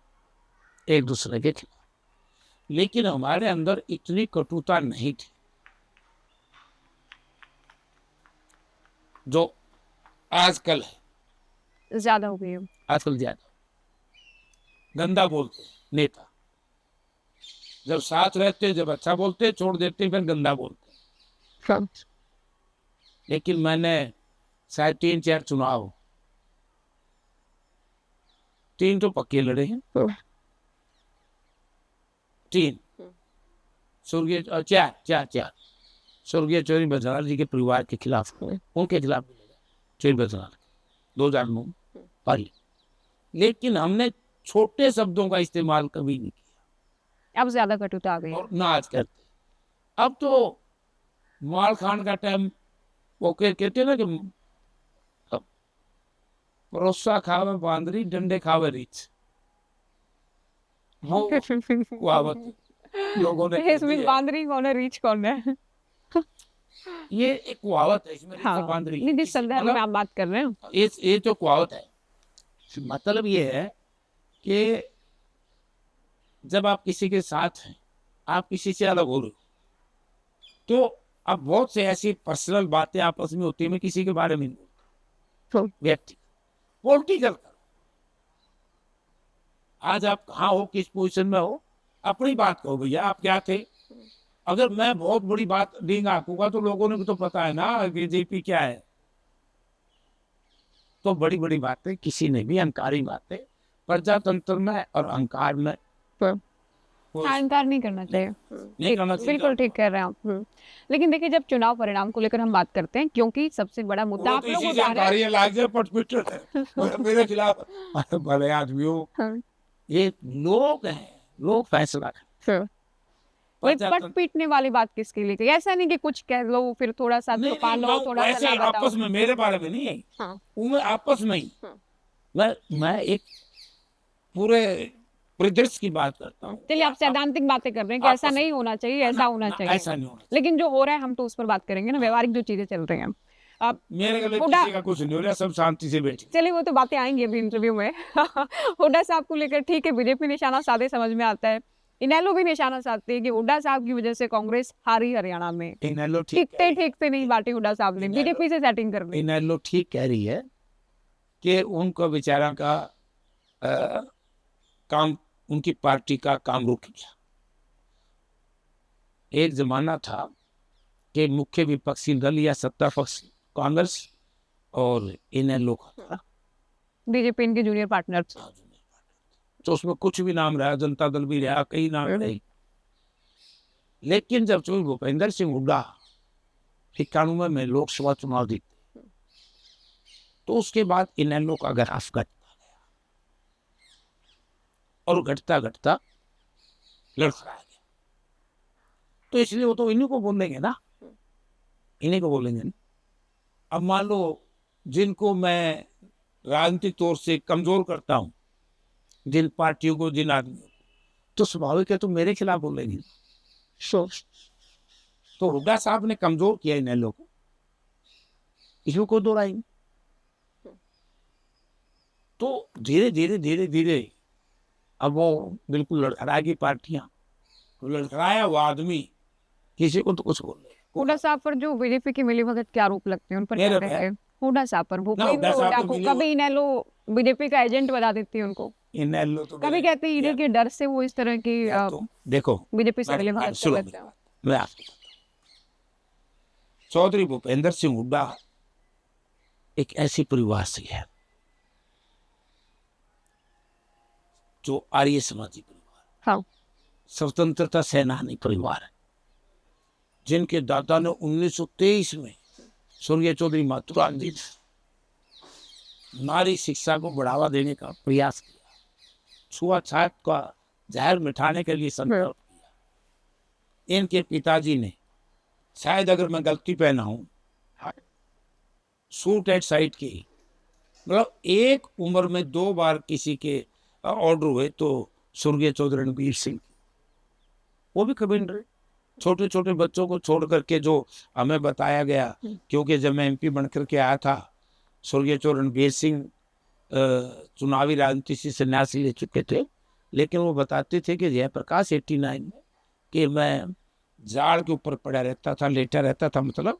एक दूसरे के खिलाफ, लेकिन हमारे अंदर इतनी कटुता नहीं थी जो आजकल है। ज्यादा हो गई है। आजकल ज्यादा गंदा बोलते हैं नेता, जब साथ रहते जब अच्छा बोलते, छोड़ देते फिर गंदा बोलते। लेकिन मैंने शायद 3-4 चुनाव, 3 तो पक्के लड़े हैं, 3 स्वर्गीय 4 स्वर्गीय चौधरी भजनलाल जी के परिवार के खिलाफ, उनके खिलाफ भी लड़ा, चौधरी भजनलाल 2009 पहले। लेकिन हमने छोटे शब्दों का इस्तेमाल कभी नहीं किया, अब ज्यादा कटुता आ गई है। और ना आज करते। अब तो माल खान का टाइम, वो कहते हैं ना कि परोसा खावे बांदरी, डंडे खावे रीछ, वो कहावत लोगों ने कह इसमें दी है। बांदरी कौन है, रीच कौन है? ये एक कहावत है, इसमें रीछ और हाँ, बांदरी नहीं, जिस संदर्भ में आप बात कर रहे हैं। ये तो कहावत है। मतलब ये है कि जब आप किसी के साथ हैं, आप किसी से अलग हो रहे हो, तो अब बहुत से ऐसी पर्सनल बातें आपस में होती है, मैं किसी के बारे में नहीं बोलता, व्यक्ति पॉलिटिकल। आज आप कहाँ हो, किस पोजीशन में हो, अपनी बात कहो भैया, आप क्या थे। अगर मैं बहुत बड़ी बात डींग आंकूंगा तो लोगों ने भी तो पता है ना बीजेपी क्या है। तो बड़ी बड़ी बातें किसी ने भी, अहंकारी बातें प्रजातंत्र में और अहंकार में अहंकार नहीं करना चाहिए। नहीं करना चाहिए। बिल्कुल ठीक कह रहे हैं आप। लेकिन देखिए, जब चुनाव परिणाम को लेकर हम बात करते हैं, क्योंकि सबसे बड़ा मुद्दा वो आप तो लोग इसी से उठा रहे हैं। लाग जाए पटपीट मेरे खिलाफ भले आदमियों, हाँ, ये लोग हैं, लोग फैसला करें। वही पट पीटने वाली बात किसके लिए कही? ऐसा नहीं कि कुछ कह लो फिर थोड़ा सा नहीं, छुपा लो, लोग थोड़ा सा ऐसे ना बताओ। आपस में, मेरे बारे में नहीं है, हाँ, उनमें आपस में ही। हाँ। मैं एक पूरे परिदृश्य की बात करता हूँ। चलिए, आप सैद्धांतिक बातें कर रहे हैं कि ऐसा आपस में। नहीं होना चाहिए, ऐसा होना चाहिए। ऐसा नहीं होना लेकिन जो हो रहा है हम तो उस पर बात करेंगे ना, व्यवहारिक जो चीजें चल रही हैं। अब चाहिए। मेरे गले हुड्डा- किसी का कुछ नहीं हो रहा, सब शांति से बैठे। चलिए, वो तो बातें आएंगी अभी इंटरव्यू में। हुड्डा साहब को लेकर ठीक है, बीजेपी निशाना साधे समझ में आता है, इनेलो भी निशाना साधती है कि हुड्डा साहब की वजह से कांग्रेस हारी हरियाणा में। इनेलो ठीक से नहीं बांटी हुड्डा साहब ने, बीजेपी से सेटिंग कर ली। इनेलो ठीक कह रही है कि उनको बेचारा का काम, उनकी पार्टी का काम रुक गया। एक जमाना था कि मुख्य विपक्षी दल या सत्ता पक्ष कांग्रेस और इनेलो का था, बीजेपी इनके जूनियर पार्टनर। तो उसमें कुछ भी नाम रहा, जनता दल भी रहा, कई नाम रहे, लेकिन जब भूपेंद्र सिंह हुड्डा 91 में लोकसभा चुनाव जीते तो उसके बाद इनेलो का ग्राफ घटता गया और घटता घटता लड़खड़ा गया। तो इसलिए वो तो इन्हीं को बोलेंगे ना, इन्हीं को बोलेंगे ना। अब मान लो जिनको मैं राजनीतिक तौर से कमजोर करता हूं, जिन पार्टियों को, जिन आदमियों को, तो स्वाभाविक है तो मेरे खिलाफ बोलेंगे। तो हुड्डा साहब ने कमजोर किया इनेलो को, इसको को दोहराएंगे। तो धीरे धीरे धीरे धीरे अब वो बिल्कुल लड़खड़ाएगी पार्टियां, लड़खड़ाया वो आदमी किसी को तो कुछ बोल रहे। हुड्डा साहब पर जो बीजेपी की मिलीभगत के आरोप लगते हैं उन पर क्या मेरे कहते हैं? हुड्डा साहब पर, भूपेंद्र हुड्डा साहब हुड्डा तो को मिली- कभी इनेलो बीजेपी का एजेंट बता देती है उनको, इनेलो तो कभी कहते हैं ईडी के डर से वो इस तरह की या तो देखो बीजेपी से मैं- मिलीभगत कर सुनो, लेते हैं। मैं आपको बताता हूं। चौधरी भूपेंद्र सिंह हुड्डा एक ऐसी परिवार से है जो आर्य समाजी परिवार, हाँ, स्वतंत्रता सेनानी परिवार है, जिनके दादा ने 1923 में स्वर्गीय चौधरी माथुराम जी नारी शिक्षा को बढ़ावा देने का प्रयास किया, छुआछूत का जहर मिटाने के लिए संकल्प किया। इनके पिताजी ने, शायद अगर मैं गलती पे ना हूं, शूट एट साइट की, मतलब एक उम्र में 2 बार किसी के ऑर्डर हुए तो स्वर्गीय चौधरी रणबीर सिंह, वो भी कभी नहीं रहे। छोटे छोटे बच्चों को छोड़ करके जो हमें बताया गया, क्योंकि जब मैं एमपी बनकर के आया था, स्वर्गीय चौधरी रणबीर सिंह चुनावी राजनीति से संन्यास ले चुके थे, लेकिन वो बताते थे कि जयप्रकाश 89 में कि मैं जाड़ के ऊपर पड़ा रहता था, लेटा रहता था मतलब,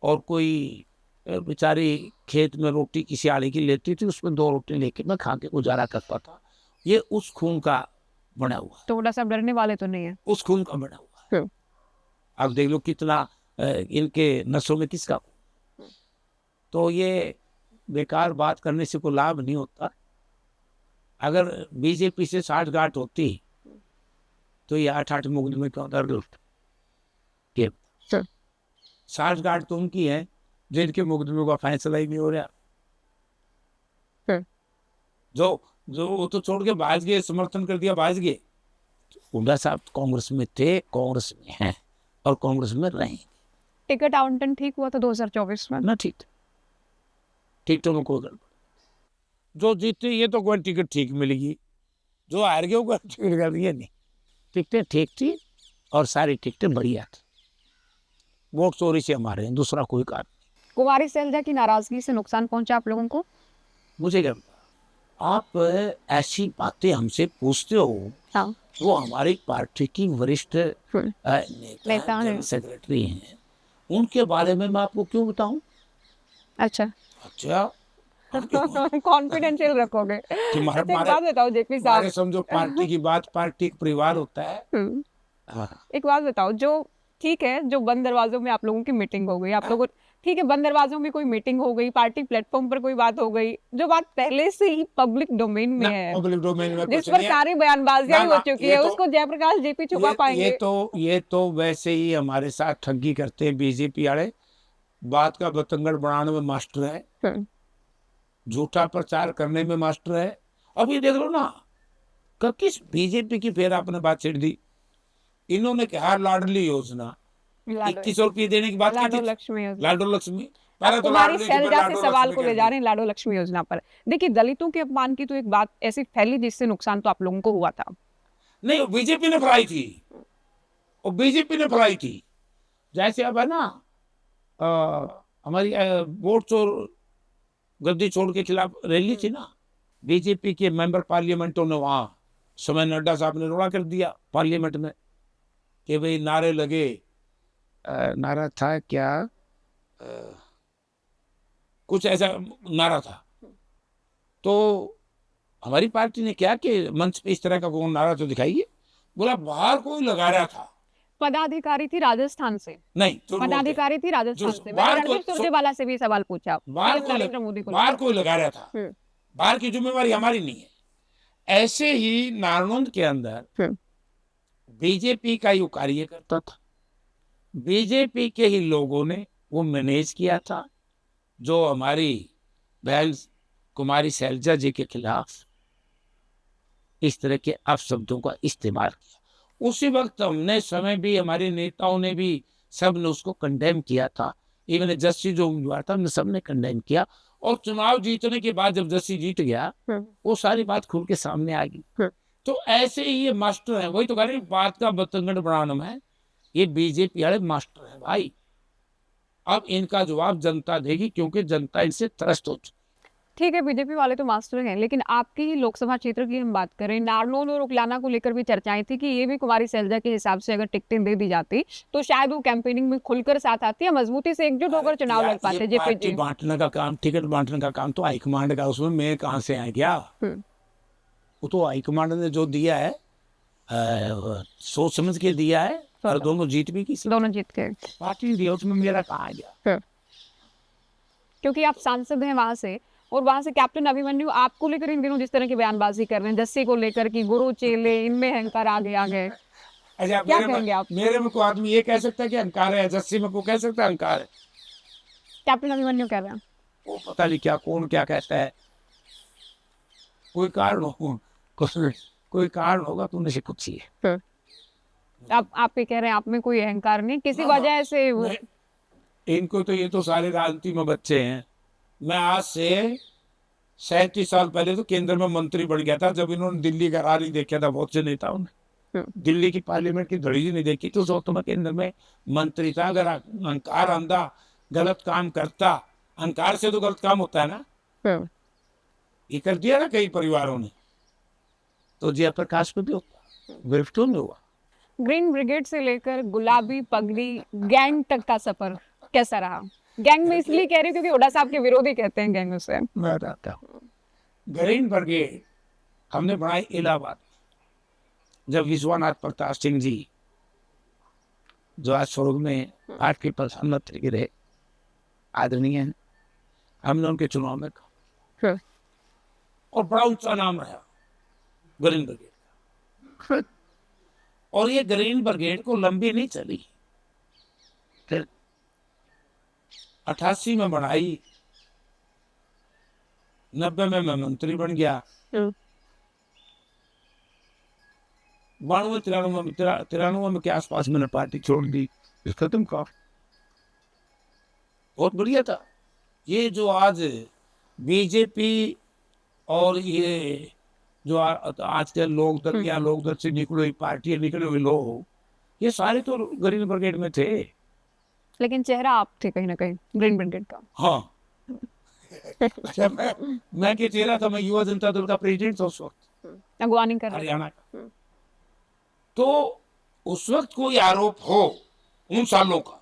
और कोई बेचारी खेत में रोटी किसी आड़ी की लेती थी, उसमें 2 रोटी लेके मैं खा के गुजारा करता था। ये उस खून का बना हुआ, तो हुड्डा साहब डरने वाले तो नहीं है। उस खून का बना हुआ है। अब देख लो कितना इनके नसों में किसका खून। तो ये बेकार बात करने से कोई लाभ नहीं होता। अगर बीजेपी से साठगांठ होती तो ये 8-8 मुकदमे क्यों दर्ज होते? साठगांठ तो उनकी है जिनके मुकदमे का फैसला ही नहीं हो रहा। जो जो वो तो छोड़ के भाज गए, समर्थन कर दिया, भाज गए। हुड्डा साहब कांग्रेस में थे, कांग्रेस में हैं और कांग्रेस में रहेंगे। टिकट आवंटन ठीक हुआ था 2024 में ना ठीक तो कोई गड़बड़। जो जीते ये तो कोई टिकट ठीक मिलेगी, जो हार गए वो टिकट कर दिए नहीं। टिकटें ठीक थी और सारी टिकटें बढ़िया थी। वोट चोरी से हमारे हैं, दूसरा कोई कारण। कुमारी सैलजा की नाराजगी से नुकसान पहुंचा आप लोगों को? मुझे क्या पता, आप ऐसी बातें हमसे पूछते हो। हाँ, वो हमारी पार्टी की वरिष्ठ नेता नेता हैं। सेक्रेटरी हैं, उनके बारे में मैं आपको क्यों बताऊं? अच्छा, अच्छा कॉन्फिडेंशियल रखोगे? तुम्हारे अच्छा, एक बात बताओ जेपी साहब, हमारे समझो पार्टी की बात, पार्टी का परिवार होता है। हाँ। एक बात बताओ, जो ठीक है, जो बंद दरवाजों में आप लोगों की मीटिंग हो गई, आप लोगों, ठीक है, बंद दरवाजों में कोई मीटिंग हो गई, पार्टी प्लेटफॉर्म पर कोई बात हो गई, जो बात पहले से ही पब्लिक डोमेन में है, पब्लिक डोमेन में जिस कुछ पर नहीं है। सारी बयानबाजियां ना, हो ना, चुकी ये है, तो- उसको जयप्रकाश जेपी छुपा पाएंगे? ये तो वैसे ही हमारे साथ ठगी करते हैं बीजेपी वाले, बात का बतंगड़ बनाने में मास्टर है, झूठा प्रचार करने में मास्टर है। अब ये देख लो ना, किस बीजेपी की फिर आपने बात छेड़ दी। इन्होंने कहा लाडली योजना, 2100 रुपये देने की बात की लाडो थी। लक्ष्मी योजना। लाडो लक्ष्मी, आप पहले तो कुमारी लाडली के फिर सैलजा से लाडो सवाल लक्ष्मी को कर ले जा दी। रहे हैं लाडो लक्ष्मी योजना पर। देखिए, दलितों के अपमान की तो एक बात ऐसी फैली जिससे नुकसान तो आप लोगों को हुआ था। नहीं, बीजेपी ने फैलाई थी, और बीजेपी ने फैलाई थी। जैसे अब है ना हमारी वोट चोर गद्दी छोड़ के खिलाफ रैली थी ना, बीजेपी के मेंबर पार्लियामेंटों ने वहां समय नड्डा साहब ने रोड़ा कर दिया पार्लियामेंट में कि भाई नारे लगे, नारा था क्या, कुछ ऐसा नारा था। तो हमारी पार्टी ने क्या कि मंच पे इस तरह का कोई नारा तो दिखाइए। बोला बाहर कोई लगा रहा था, पदाधिकारी थी राजस्थान से, नहीं झूठ बोलते हैं। पदाधिकारी थी राजस्थान जो से। मैंने बाहर रणदीप को- सुरजेवाला से भी सवाल पूछा, बाहर पीएम नरेंद्र मोदी को बाहर कोई लगा रहा था, बाहर की जिम्मेवारी हमारी नहीं है। ऐसे ही नारनौंद के अंदर बीजेपी का यू कार्य करता था, बीजेपी के ही लोगों ने वो मैनेज किया था, जो हमारी बहन कुमारी शैलजा जी के खिलाफ इस तरह के अपशब्दों का इस्तेमाल किया। उसी वक्त हमने समय भी, हमारे नेताओं ने भी, सब ने उसको कंडेम किया था। इवन जस्सी जो उम्मीदवार था, हमने सबने कंडेम किया। और चुनाव जीतने के बाद जब जस्सी जीत गया, वो सारी बात खुल के सामने आ गई। तो ऐसे ही ये मास्टर है, वही तो कह रहे हैं, बात का बतंगड़ बनाना में ये बीजेपी वाले मास्टर है भाई। अब इनका जवाब जनता देगी, क्योंकि जनता इनसे त्रस्त हो चुकी। ठीक है, बीजेपी वाले तो मास्टर हैं, लेकिन आपकी ही लोकसभा क्षेत्र की हम बात करें, नारनौल और उकलाना को लेकर भी चर्चाएं थी कि ये भी कुमारी शैलजा के हिसाब से अगर टिकटें दे दी जाती तो शायद वो कैंपेनिंग में खुलकर साथ आती है, मजबूती से एकजुट होकर चुनाव लड़ पाते। पार्टी जेपीजी बांटने का काम, टिकट बांटने का काम तो हाईकमांड का, उसमें मैं कहाँ से आए क्या? वो तो हाईकमांड ने जो दिया है सोच समझ के दिया है, और दोनों जीत भी की, दोनों जीत गए, पार्टी दिया, उसमें मेरा कहाँ गया? क्योंकि आप सांसद हैं वहां से, और वहां से कैप्टन अभिमन्यु आपको लेकर इन दिनों जिस तरह की बयानबाजी कर रहे हैं, जस्सी को लेकर कि गुरु चेले इनमें अहंकार आ गए। अच्छा, क्या कहेंगे आप? मेरे में कोई आदमी ये कह सकता है कि अहंकार है, जस्सी में कोई कह सकता है अहंकार है? कैप्टन अभिमन्यु कह रहे हैं। वो पता नहीं क्या, कौन क्या कहता है, कोई कारण हो, कोई कारण होगा तो उन्हें से पूछिए। आप ये कह रहे हैं आप में कोई अहंकार नहीं किसी वजह से? इनको तो, ये तो सारे राजनीति में बच्चे हैं। मैं आज से 37 साल पहले तो केंद्र में मंत्री बन गया था, जब इन्होंने दिल्ली का राह नहीं देखा था, बहुत से नेताओं ने दिल्ली की पार्लियामेंट की घड़ी नहीं देखी, तो उस वक्त मैं केंद्र में मंत्री था। अगर अहंकार अंधा गलत काम करता, अहंकार से तो गलत काम होता है ना, ये कर दिया ना कई परिवारों ने, तो जयप्रकाश में भी होता, गिरफ्तों में हुआ। ग्रीन ब्रिगेड से लेकर गुलाबी पगड़ी गैंग तक का सफर कैसा रहा? गैंग में इसलिए कह रही हूँ क्योंकि हुड्डा साहब के विरोधी कहते हैं गैंग उसे। मैं बताता हूँ, ग्रीन ब्रिगेड हमने बनाई इलाहाबाद, जब विश्वनाथ प्रताप सिंह जी, जो आज स्वर्ग में भारत के प्रधानमंत्री के रहे, आदरणीय हैं, हमने उनके चुनाव में कहा, और बड़ा ऊंचा नाम रहा ग्रीन ब्रिगेड का। और ये ग्रीन ब्रिगेड को लंबी नहीं चली, फिर 88 में बनाई, 90 में मैं मंत्री बन गया, 92-93 में के आसपास मैंने पार्टी छोड़ दी, खत्म कर। बहुत बढ़िया था। ये जो आज बीजेपी और ये जो आज के लोग दल या लोग दल से निकले हुई पार्टी, निकले हुए लोग, ये सारे तो ग्रीन ब्रिगेड में थे। लेकिन चेहरा आप थे कहीं ना कहीं ग्रीन ब्रिगेड का। हाँ। अच्छा, मैं के चेहरा था, मैं युवा जनता दल का प्रेसिडेंट था उस वक्त, अगवानी कर रहे हरियाणा का। तो उस वक्त कोई आरोप हो उन सालों का,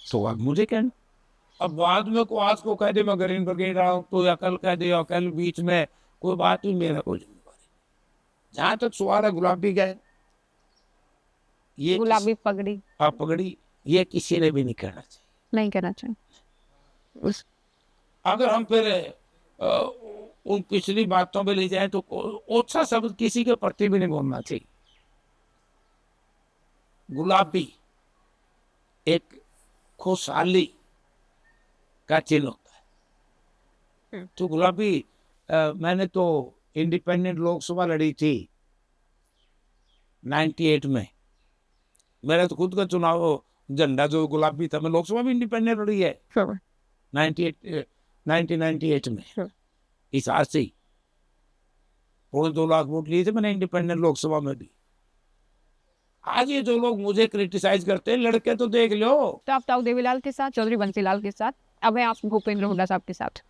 तो अब मुझे कहना, अब बाद में को आज को कह दे मैं ग्रीन ब्रिगेड रहा हूँ, तो या कल कह दे, या कल बीच में कोई बात नहीं, मेरा कोई जिम्मेवारी। जहां तक सवाल है गुलाबी गए, ये गुलाबी पगड़ी पगड़ी, ये किसी ने भी नहीं कहना चाहिए, नहीं कहना चाहिए। अगर हम फिर उन पिछली बातों पे ले जाए तो अच्छा शब्द किसी के प्रति भी नहीं बोलना चाहिए। गुलाबी एक खुशहाली का चिन्ह होता है, तो गुलाबी मैंने तो इंडिपेंडेंट लोकसभा लड़ी थी 98 में, मेरा तो खुद का चुनाव झंडा जो गुलाबी था, मैं लोकसभा में इंडिपेंडेंट लड़ी है 1998 में। इस आज से 2.5 लाख वोट लिए थे मैंने इंडिपेंडेंट लोकसभा में भी। आज ये जो लोग मुझे क्रिटिसाइज करते हैं, लड़के तो देख लो। तो आप ताऊ देवीलाल के साथ, चौधरी बंसीलाल के साथ, अब है आप भूपेंद्र हुड्डा साहब के साथ।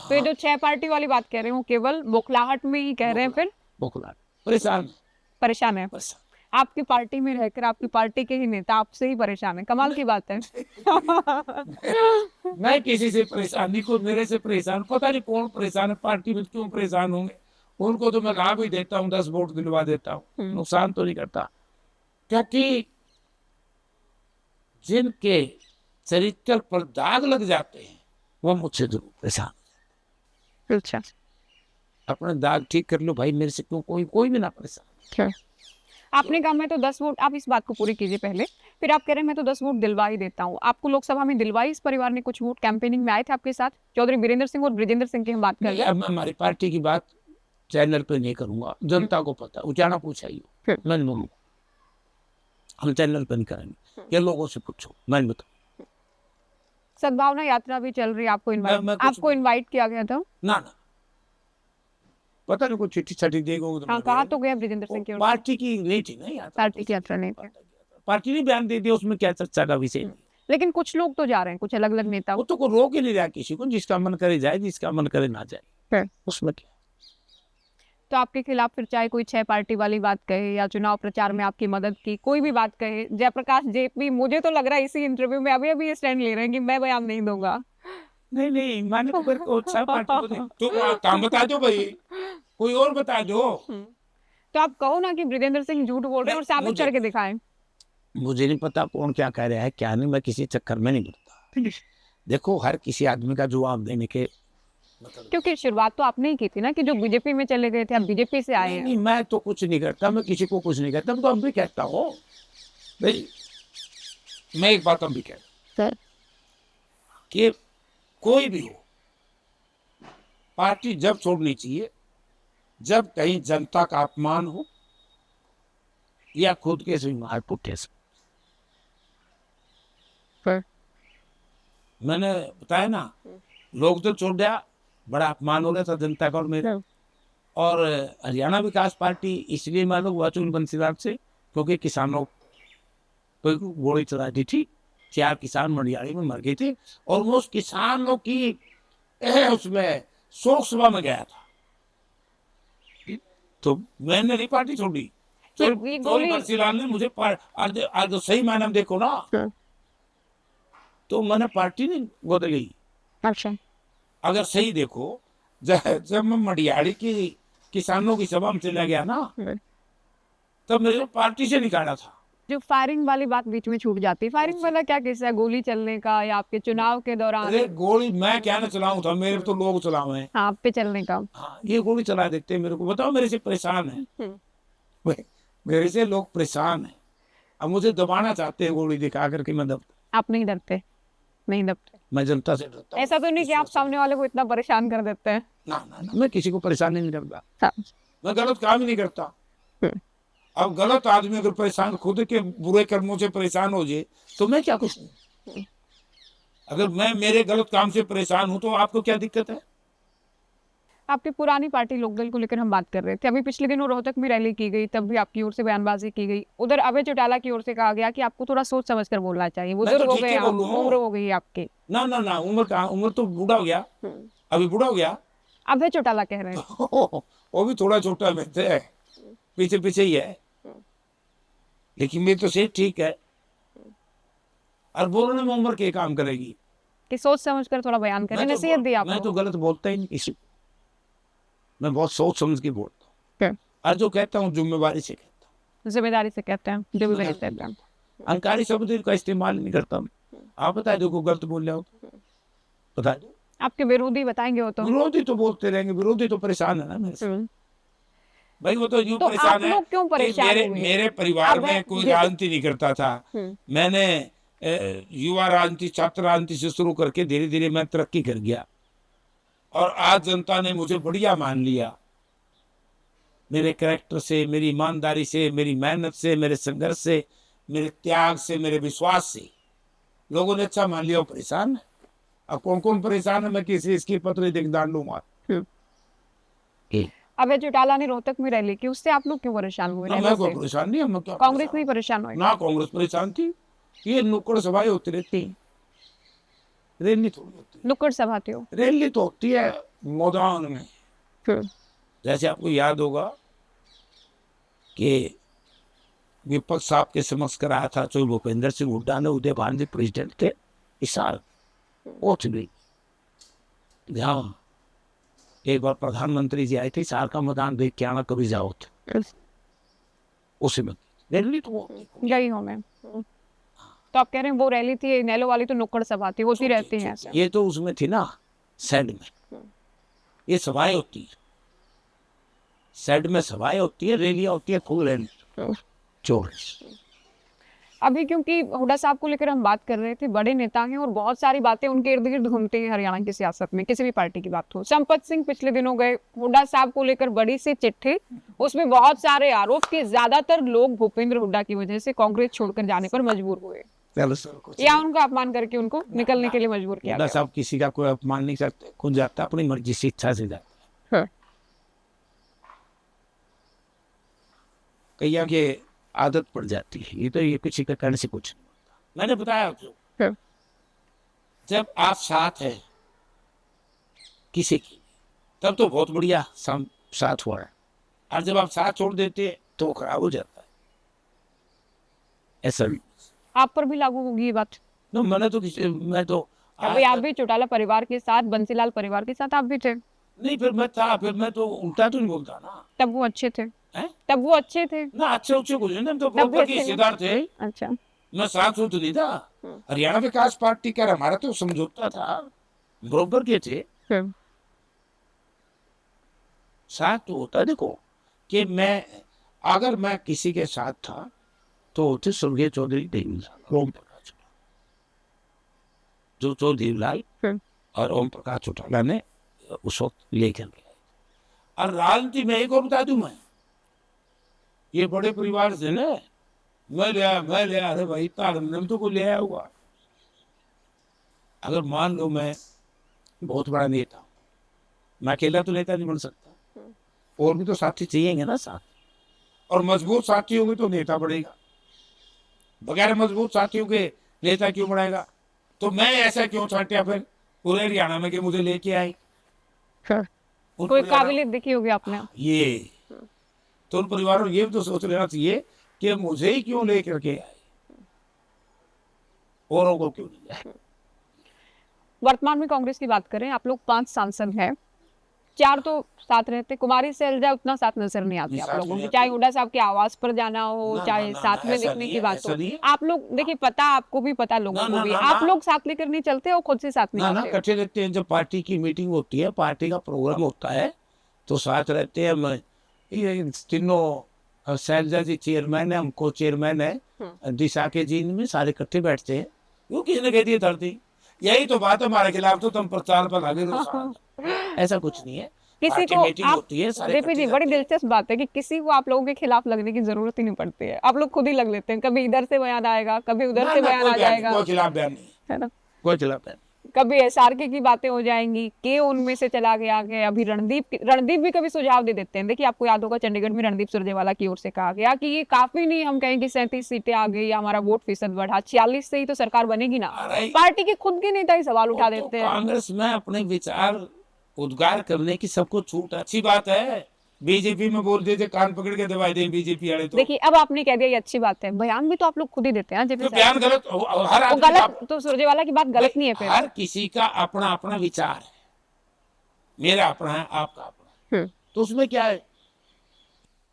तो ये जो 6 पार्टी वाली बात कह रहे हो, केवल बौखलाहट में ही कह रहे हैं? फिर बौखलाहट, परेशान है। आपकी पार्टी में रहकर आपकी पार्टी के ही नेता आपसे ही परेशान है, कमाल की बात है। मैं किसी से परेशान नहीं, कोई मेरे से परेशान, पता नहीं कौन परेशान है, पार्टी में क्यों परेशान होंगे। उनको तो मैं ला भी देता हूँ, 10 वोट दिलवा देता हूँ, नुकसान तो नहीं करता। क्योंकि जिनके चरित्र पर दाग लग जाते हैं वो मुझसे जरूर परेशान। अच्छा। अपना दाग ठीक कर लो भाई, मेरे से क्यों कोई भी ना परेशान। आपने कहा मैं तो 10 वोट, आप इस बात को पूरी कीजिए पहले, फिर आप कह रहे हैं मैं तो 10 वोट दिलवा ही देता हूँ। आपको लोकसभा में दिलवाई इस परिवार ने कुछ वोट? कैंपेनिंग में आए थे आपके साथ चौधरी वीरेंद्र सिंह और ब्रिजेंद्र सिंह की हम बात कर नहीं, रहे हैं। अब मैं हमारी पार्टी की बात चैनल पे नहीं करूंगा, जनता को पता, उचाना पूछाइए, मैं नहीं बोलूंगा। हम चैनल पे नहीं करेंगे, ये लोगों से पूछो, मैं नहीं बताऊं। सद्भावना यात्रा भी चल रही है, आपको मैं कुछ आपको इनवाइट किया गया था? ना पता नहीं, कुछ चिट्ठी छठी देगा हाँ, कहा तो गया ब्रिजेंद्र सिंह की ओर से। पार्टी की नहीं थी ना यात्रा, पार्टी की यात्रा नहीं थी। पार्टी ने बयान दे दिया, उसमें क्या चर्चा का विषय नहीं। लेकिन कुछ लोग तो जा रहे हैं, कुछ अलग अलग नेता। वो तो कोई रोक ही नहीं रहा किसी को, जिसका मन करे जाए, जिसका मन करे ना जाए, उसमें क्या। तो आपके खिलाफ फिर चाहे कोई 6 पार्टी वाली बात कहे या चुनाव प्रचार में आपकी मदद की कोई भी बात कहे, जयप्रकाश जेपी मुझे तो लग रहा है इसी इंटरव्यू में अभी अभी ये स्टैंड ले रहे हैं कि मैं बयान नहीं दूंगा। नहीं मैंने तो मेरे को 6 पार्टी को नहीं, तो काम बता दो भाई, कोई और बता दो। तो आप कहो ना कि ब्रिजेंद्र सिंह झूठ बोल रहे हैं और साबित करके दिखाएं। मुझे नहीं पता कौन क्या कह रहा है क्या नहीं, मैं किसी चक्कर में नहीं पड़ता। देखो, हर किसी आदमी का जवाब देने के क्योंकि शुरुआत तो आपने ही की थी ना कि जो बीजेपी में चले गए थे, आप बीजेपी से आए हैं। नहीं, मैं तो कुछ नहीं करता, मैं किसी को कुछ नहीं कहता, मैं तो अब भी कहता हूँ भाई। मैं एक बात अब भी कहता सर, कि कोई भी हो, पार्टी जब छोड़नी चाहिए जब कहीं जनता का अपमान हो या खुद के स्वीकार पुट्ठे से। मैंने बताया ना, लोग तो छोड़ दिया, बड़ा अपमान हो गया था जनता का और मेरा। और हरियाणा विकास पार्टी इसलिए मालूम हुआ चुन बंसीलाल से, क्योंकि किसानों को गोली चला दी थी, 4 किसान मंडियारी में मर गए थे, और वो उस किसानों की उसमें शोक सभा में गया था, तो मैंने नहीं पार्टी छोड़ी। तो बंसीलाल ने मुझे आज सही मायने में देखो ना, तो मैंने पार्टी नहीं बदली। अच्छा, अगर सही देखो, जब मैं मंडियारी की किसानों की सभा में चला गया ना, तब मेरे पार्टी से निकाला था। जो फायरिंग वाली बात बीच में छूट जाती है, फायरिंग वाला क्या किस्सा है? गोली चलने का या आपके चुनाव के दौरान? अरे गोली मैं क्या ना चलाऊं था, मेरे तो लोग चलावे हैं। हाँ, आप पे चलने का। हाँ, ये गोली चला देते हैं मेरे को, बताओ, मेरे से परेशान है, मेरे से लोग परेशान है, अब मुझे दबाना चाहते हैं गोली दिखा करके। मैं आप नहीं डरते? नहीं डरते? मैं जनता से डरता हूं। ऐसा तो नहीं कि आप सामने वाले को इतना परेशान कर देते हैं? ना, मैं किसी को परेशान नहीं करता, हाँ। मैं गलत काम ही नहीं करता। अब गलत आदमी अगर परेशान, खुद के बुरे कर्मों से परेशान हो जाए, तो मैं क्या कुछ नहीं। अगर मैं मेरे गलत काम से परेशान हूं, तो आपको क्या दिक्कत है? आपकी पुरानी पार्टी लोकदल को लेकर हम बात कर रहे थे। अभी पिछले दिनों रोहतक में रैली की गई, तब भी आपकी ओर से बयानबाजी की गई। उधर अभय चौटाला की ओर से कहा गया कि आपको थोड़ा सोच समझ कर बोलना चाहिए, बुजुर्ग हो गए, उम्र हो गई आपकी। ना, उम्र कहाँ, उम्र तो बूढ़ा हो गया, अभी बूढ़ा हो गया। अभय चौटाला कह रहे हैं। वो भी थोड़ा छोटा में है, पीछे ही है, लेकिन मैं तो से ठीक है। और बोलने में उम्र के काम करेगी कि सोच समझ कर थोड़ा बयान करें, नसीहत दी आपको। मैं तो गलत बोलता ही नहीं किसी, मैं बहुत सोच समझ के बोलता हूँ, और जो कहता हूँ जिम्मेवारी से कहता हूँ। जिम्मेदारी से कहते हैं, जिम्मेदारी से कहते हैं। अहंकारी शब्द का इस्तेमाल नहीं करता मैं। आप बता दो को गलत बोल रहे हो, बता दो। आपके विरोधी बताएंगे वो तो। विरोधी तो बोलते रहेंगे, विरोधी तो परेशान है ना मेरे से। भाई वो तो यूं तो परेशान आप लोग क्यों परेशान है, मेरे परिवार में कोई राजनीति नहीं करता था। मैंने युवा राजनीति, छात्र राजनीति से शुरू करके धीरे धीरे मैं तरक्की कर गया, और आज जनता ने मुझे बढ़िया मान लिया। मेरे कैरेक्टर से, मेरी ईमानदारी से, मेरी मेहनत से, मेरे संघर्ष से, मेरे त्याग से, मेरे विश्वास से लोगों ने अच्छा मान लिया। और परेशान है, अब कौन कौन परेशान है, मैं किसी इसकी पत्र दिखदार लूंगा। अभय चौटाला ने रोहतक में रैली की, उससे आप लोग क्यों परेशान हुए? मैं कोई परेशान नहीं, हम क्या कांग्रेस नहीं परेशान हुई? ना कांग्रेस परेशान थी, ये नुक्कड़ सभाएं होती रहती, रैली थोड़ी होती। नुक्कड़ सभा थी वो? रैली तो होती है मैदान में। जैसे आपको याद होगा कि विपक्ष साहब के समक्ष कराया था, जो भूपेंद्र सिंह हुड्डा ने, उदय भान जी प्रेसिडेंट थे इस साल, पहुंच गई। हाँ, एक बार प्रधानमंत्री जी आए थे, साल का मैदान देख के आना, कभी जाओ उसी में रैली तो गई हूँ मैं। तो आप कह रहे हैं वो रैली थी, नैलो वाली तो नुक्कड़ सभा थी, होती रहती है। ये तो उसमें थी ना, सैड में। ये सभाएं होती है, साइड में सभाएं होती है, रैलियां होती है, खूब रैली चोर। अभी क्योंकि हुड्डा साहब को लेकर हम बात कर रहे थे, बड़े नेता हैं और बहुत सारी बातें उनके इर्द गिर्द घूमती हैं हरियाणा की सियासत में, किसी भी पार्टी की बात हो। संपत सिंह पिछले दिनों गए, हुड्डा साहब को लेकर बड़ी सी चिट्ठी, उसमें बहुत सारे आरोप कि ज्यादातर लोग भूपेंद्र हुड्डा की वजह से कांग्रेस छोड़कर जाने पर मजबूर हुए चलो सर, कुछ या उनका अपमान करके उनको निकलने के लिए मजबूर किया हुड्डा गया। साहब किसी का कोई अपमान नहीं करते, खुद जाता अपनी मर्जी से, इच्छा से जाता। हाँ। कईया के आदत पड़ जाती है, ये तो ये किसी का कहने से कुछ नहीं होता। मैंने बताया आपको, हाँ। जब आप साथ है किसी की, तब तो बहुत बढ़िया साथ हुआ है, और जब आप साथ छोड़ देते हैं तो वो खराब हो जाता है। ऐसा आप पर भी लागू होगी ये बात? no, मैंने तो मैं तो अभी आप भी चौटाला परिवार के साथ, बंसीलाल परिवार के साथ आप भी थे, नहीं, फिर मैं तो उल्टा तो नहीं बोलता ना। तब वो अच्छे थे, हैं? तब वो अच्छे थे ना अच्छे अच्छे कुछ नहीं, तो तब भी प्रॉपर के अच्छे थे। हिस्सेदार थे। अच्छा। मैं साथ तो नहीं था। हरियाणा विकास पार्टी का हमारा तो समझौता था, बरोबर के थे। साथ तो होता, देखो कि अगर मैं किसी के साथ था तो होते स्वर्गीय चौधरी देवीलाल, ओम प्रकाश, जो चौधरी लाल और ओम प्रकाश चौटाला ने उस वक्त लेकर गया। और राजनीति में एक और बता दूं, मैं ये बड़े परिवार से ना, मैं ले आया, अरे भाई तारम तो कोई ले आया हुआ। अगर मान लो मैं बहुत बड़ा नेता हूं, मैं अकेला तो नेता नहीं बन सकता, और भी तो साथी चाहिएंगे ना साथ, और मजबूत साथी होंगे तो नेता बढ़ेगा, बगैर मजबूत साथियों के नेता क्यों बढ़ेगा? तो मैं ऐसा क्यों छांटिया फिर पूरे हरियाणा में कि मुझे लेके आई? कोई काबिलियत दिखी होगी आपने? ये तो उन परिवारों ये भी तो सोच लेना चाहिए कि मुझे ही क्यों लेकर के आए, औरों को क्यों नहीं आए। वर्तमान में कांग्रेस की बात करें, आप लोग 5 सांसद हैं, 4 तो साथ रहते, कुमारी सैलजा उतना साथ नजर नहीं आती आप लोगों की, चाहे हुड्डा साहब के आवास पर जाना हो, चाहे साथ में दिखने की बात हो। आप लोग देखिए, पता आपको भी पता, लोगों को भी, आप लोग साथ लेकर नहीं चलते और खुद से साथ नहीं ना आते। इकट्ठे रहते हैं, जब पार्टी की मीटिंग होती है, पार्टी का प्रोग्राम होता है तो साथ रहते हैं। ये तीनों शैलजा जी चेयरमैन है, हमको चेयरमैन है, दिशा के जी में सारे इकट्ठे बैठते हैं। वो किसने कह दिया धरती, यही तो बात है हमारे खिलाफ, तो तुम प्रचार पर लगे रहो। ऐसा कुछ नहीं है, किसी को आप जेपी जी, बड़ी दिलचस्प बात है कि किसी को आप लोगों के खिलाफ लगने की जरूरत ही नहीं पड़ती है, आप लोग खुद ही लग लेते हैं। कभी इधर से बयान आएगा, कभी उधर से बयान आ जाएगा, कोई खिलाफ बयान नहीं है ना? कोई खिलाफ बयान। कभी एसआरके की बातें हो जाएंगी के उनमें से चला गया आगे। अभी रणदीप भी कभी सुझाव दे देते हैं। देखिए, आपको याद होगा चंडीगढ़ में रणदीप सुरजेवाला की ओर से कहा गया कि ये काफी नहीं, हम कहें कि 37 सीटें आ गई या हमारा वोट फीसद बढ़ा, 46 से ही तो सरकार बनेगी ना। पार्टी के खुद के नेता ही सवाल उठा देते हैं। कांग्रेस में अपने विचार उद्गार करने की सबको छूट, अच्छी बात है। बीजेपी में बोल देते कान पकड़ के दबाई दे बीजेपी वाले। तो देखिए, अब आपने कह दिया ये अच्छी बात है, बयान भी तो आप लोग खुद ही देते हैं। तो बयान गलत, हर आदमी गलत तो सुरजेवाला की बात गलत नहीं है फिर। हर किसी का अपना अपना विचार है, मेरा अपना है, आपका अपना है, तो उसमें क्या है?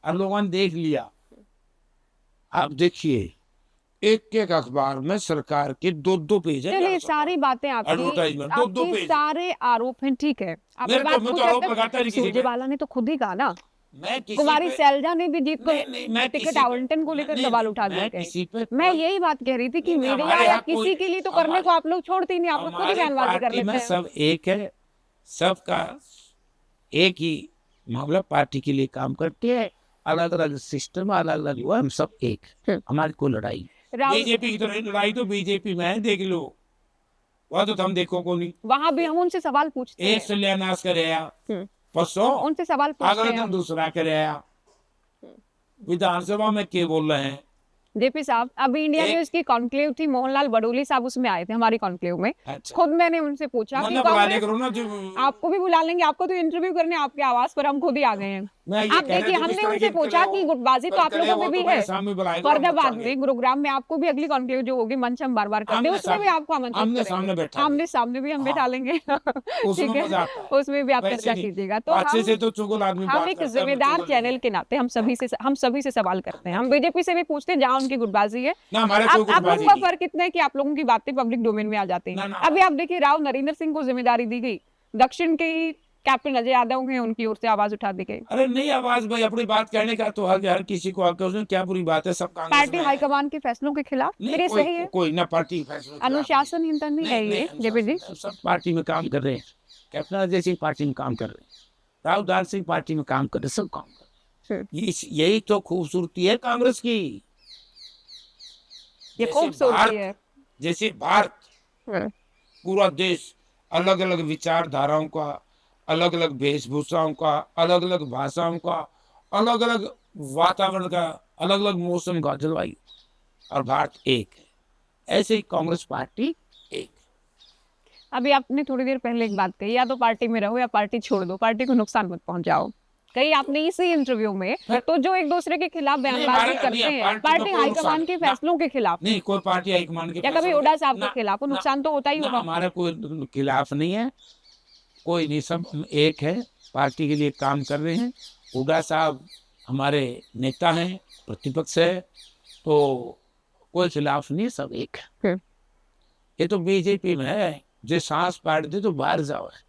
अब लोगों ने देख लिया, आप देखिए एक एक अखबार में सरकार के 2-2 पेज है। चलिए, सारी बातें आपकी सारे आरोप हैं, ठीक है। सुरजेवाला ने तो खुद ही कहा ना, कुमारी सैलजा ने भी जीत को टिकट आवंटन को लेकर सवाल उठा दिया। मैं यही बात कह रही थी कि मीडिया या किसी के लिए तो करने को आप लोग छोड़ते ही नहीं, आप लोग खुद ही बयानबाजी कर लेते हैं। सब एक है, सबका एक ही मामला, पार्टी के लिए काम करते हैं, अलग अलग सिस्टम, अलग अलग हुआ, हम सब एक, हमारी कोई लड़ाई। बीजेपी की तो लड़ाई तो बीजेपी में है, देख लो, वह तो हम देखो को नहीं। वहां भी हम उनसे सवाल पूछते हैं, एक सल्यानाश करे परसों, उनसे सवाल पूछते हैं, अगले दिन दूसरा करे। विधानसभा में क्या बोल रहे हैं जेपी साहब? अभी इंडिया न्यूज की कॉन्क्लेव थी, मोहनलाल बडोली साहब उसमें आए थे हमारी कॉन्क्लेव में। अच्छा। खुद मैंने उनसे पूछा कि आपको भी बुला लेंगे, आपको तो इंटरव्यू करने आपके आवाज पर हम खुद ही आ गए हैं। आप देखिए, हमने उनसे पूछा कि गुटबाजी तो आप लोगों में भी है, फरीदाबाद में, गुरुग्राम में, आपको भी अगली कॉन्क्लेव जो होगी मंच हम बार बार कर दें, उसमें भी आपको आमंत्रित, आमने सामने भी हम बैठा लेंगे, ठीक है, उसमें भी आप चर्चा कीजिएगा। तो हम एक जिम्मेदार चैनल के नाते हम सभी से सवाल करते हैं, हम बीजेपी से भी पूछते हैं जहाँ उनकी गुटबाजी है। आप लोगों का फर्क इतना है कि आप लोगों की बातें पब्लिक डोमेन में आ जाती हैं। अभी आप देखिए, राव नरेंद्र सिंह को जिम्मेदारी दी गई, दक्षिण के कैप्टन अजय यादव हैं, उनकी ओर से आवाज उठा दी गई। अरे नहीं, आवाज भाई अपनी बात कहने का तो हर किसी को हक है, उसमें क्या बुरी बात है, सब कांग्रेस पार्टी में है। हाईकमान के फैसलों के खिलाफ नहीं, फिर ये कोई सही है, कोई ना पार्टी फैसलों के खिलाफ अनुशासनहीनता नहीं है नहीं, ये जेपी जी? सब पार्टी में काम कर रहे हैं। कैप्टन अजय सिंह पार्टी में काम कर रहे हैं, राहुल गांधी सिंह पार्टी में काम कर रहे हैं, सब काम कर रहे हैं। यही तो खूबसूरती है कांग्रेस की। ये जैसे खूबसूरती है। जैसे भारत पूरा देश अलग अलग विचारधाराओं का, अलग अलग वेशभूषाओं का, अलग अलग भाषाओं का, अलग अलग वातावरण का, अलग अलग मौसम का, जलवायु, और भारत एक है। ऐसे ही कांग्रेस पार्टी एक। अभी आपने थोड़ी देर पहले एक बात कही, या तो पार्टी में रहो या पार्टी छोड़ दो, पार्टी को नुकसान मत पहुंचाओ। कही आपने इसी इंटरव्यू में, तो जो एक दूसरे के खिलाफ बयानबाजी करते हैं पार्टी हाईकमान के फैसलों के खिलाफ, नहीं, कोई पार्टी हाईकमान के या कभी हुड्डा साहब के खिलाफ, वो नुकसान तो होता ही होगा। हमारा कोई खिलाफ नहीं है, कोई नहीं, सब एक है, पार्टी के लिए काम कर रहे हैं। हुड्डा साहब हमारे नेता हैं, प्रतिपक्ष है, तो कोई खिलाफ नहीं, सब एक है। ये तो बीजेपी में है, जो सांस पाड़ दे तो बाहर जाओ है,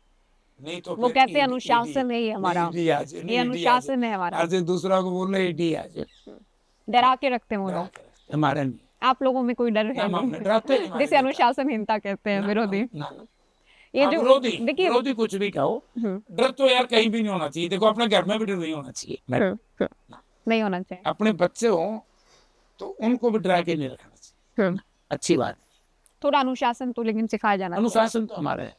नहीं तो वो कहते हैं अनुशासन है ये हमारा, ये अनुशासन है हमारा, आज दूसरा को बोल रहे आज डरा के रखते हैं वो लोग। हमारा नहीं, आप लोगों में कोई डर है नहीं, जिसे अनुशासनहीनता कहते हैं, विरोधी। ये जो देखिए, विरोधी कुछ भी कहो, डर तो यार कहीं भी नहीं होना चाहिए। देखो अपने घर में भी डर नहीं होना चाहिए, नहीं होना चाहिए। अपने बच्चे हो तो उनको भी डरा के नहीं रखना चाहिए, अच्छी बात। थोड़ा अनुशासन तो लेकिन सिखाया जाना चाहिए। अनुशासन तो हमारा है।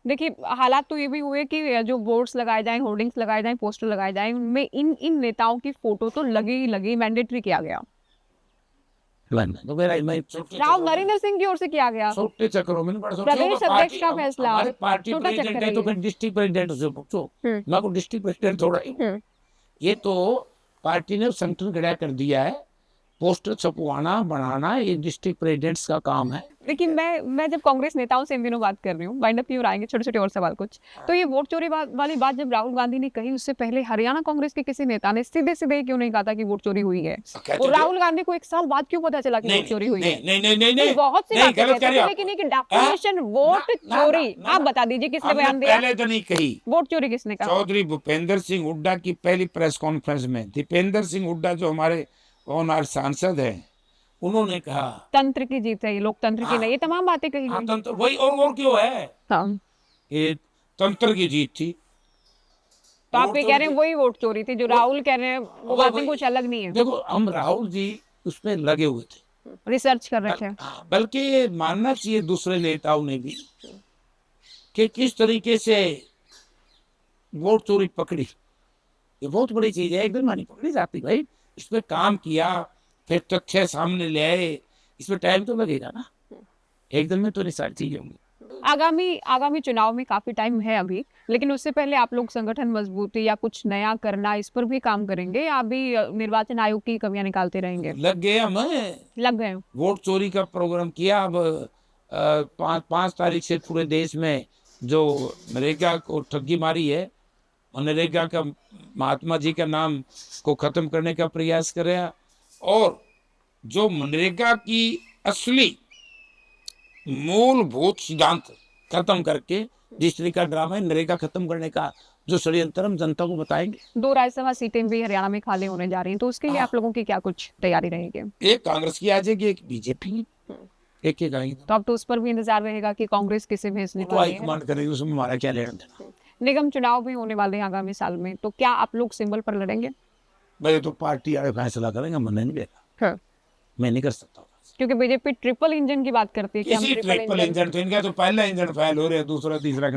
देखिए हालात तो ये भी हुए कि जो बोर्ड्स लगाए जाएं, होर्डिंग्स लगाए जाएं, पोस्टर लगाए जाएं, उनमें इन नेताओं की फोटो तो लगी ही लगी, मैंडेटरी किया गया। तो राव नरेंद्र सिंह की ओर से किया गया, छोटे चक्रों में प्रदेश अध्यक्ष का फैसला, हमारे पार्टी छोटा प्रेसिडेंट चक्कर है है तो ये। फिर डिस्ट्रिक्ट प्रेसिडेंट से पूछो, मैं को डिस्ट्रिक्ट प्रेसिडेंट थोड़ा ही हूँ। ये तो पार्टी ने संगठन खड़ा कर दिया है, पोस्टर छपवाना बनाना ये डिस्ट्रिक्ट प्रेसिडेंट्स का काम है। लेकिन मैं जब कांग्रेस नेताओं से इन दिनों बात कर रही हूँ, वाइंड अप की ओर आएंगे, छोटे छोटे और सवाल कुछ, तो ये वोट चोरी वाली बात जब राहुल गांधी ने कही, उससे पहले हरियाणा कांग्रेस के किसी नेता ने सीधे सीधे क्यों नहीं कहा था कि वोट चोरी हुई है? और राहुल गांधी को 1 साल बाद क्यों पता चला कि वोट चोरी हुई है? नहीं, बहुत सी बातें कहते हैं, लेकिन एक डेफिनेशन वोट चोरी, आप बता दीजिए किसने बयान दिया? पहले तो नहीं कही। वोट चोरी किसने कहा? चौधरी भूपेंद्र सिंह हुड्डा की पहली प्रेस कॉन्फ्रेंस में दीपेंद्र सिंह हुड्डा जो हमारे ऑनर सांसद हैं, उन्होंने कहा तंत्र की जीत है, ये लोकतंत्र की नहीं, ये तमाम बातें कही गई। तंत्र वही, और क्यों है, ये तंत्र की जीत थी। तो आप ये कह रहे हैं वही वोट चोरी थी जो राहुल कह रहे हैं, वो बातें कुछ अलग नहीं है। देखो हम राहुल जी उसमें लगे हुए थे, रिसर्च कर रहे थे, बल्कि ये मानना चाहिए दूसरे नेताओं ने भी कि किस तरीके से वोट चोरी पकड़ी। ये बहुत बड़ी चीज है, एकदम नहीं पकड़ी जाती भाई, इस पे काम किया, फिर तथ्य सामने ले आए, इसमें टाइम तो लगेगा ना, एक दिन में तो नहीं सारी चीजें होंगी। आगामी चुनाव में काफी टाइम है अभी, लेकिन उससे पहले आप लोग संगठन मजबूती या कुछ नया करना, इस पर भी काम करेंगे, या अभी निर्वाचन आयोग की कमियां निकालते रहेंगे? लग गए मैं, लग गए। वोट चोरी का प्रोग्राम किया। अब 5 तारीख से पूरे देश में जो नरेगा को ठगी मारी है, नरेगा का महात्मा जी का नाम को खत्म करने का प्रयास करें, और जो मनरेगा की असली मूलभूत सिद्धांत खत्म करके जिस तरीके का ड्रामा है नरेगा खत्म करने का, जो षड्यंत्र हम जनता को बताएंगे। 2 राज्यसभा सीटें भी हरियाणा में खाली होने जा रही हैं, तो उसके लिए आप लोगों की क्या कुछ तैयारी रहेगी? एक कांग्रेस की आ जाएगी, एक बीजेपी की, एक आएगी। तो अब तो उस पर भी इंतजार रहेगा कि कांग्रेस किसे भेजने वाली है। हाईकमांड करेगी, उसमें हमारा क्या लेना देना। निगम चुनाव भी होने वाले हैं आगामी साल में, तो क्या आप लोग सिंबल पर लड़ेंगे? भाई तो पार्टी आगे फैसला करेंगे, मन नहीं देगा, मैं नहीं कर सकता। क्योंकि बीजेपी ट्रिपल इंजन की बात करती है कि हम ट्रिपल इंजन, तो इनका तो पहला इंजन फेल हो रहा है, दूसरा तीसरा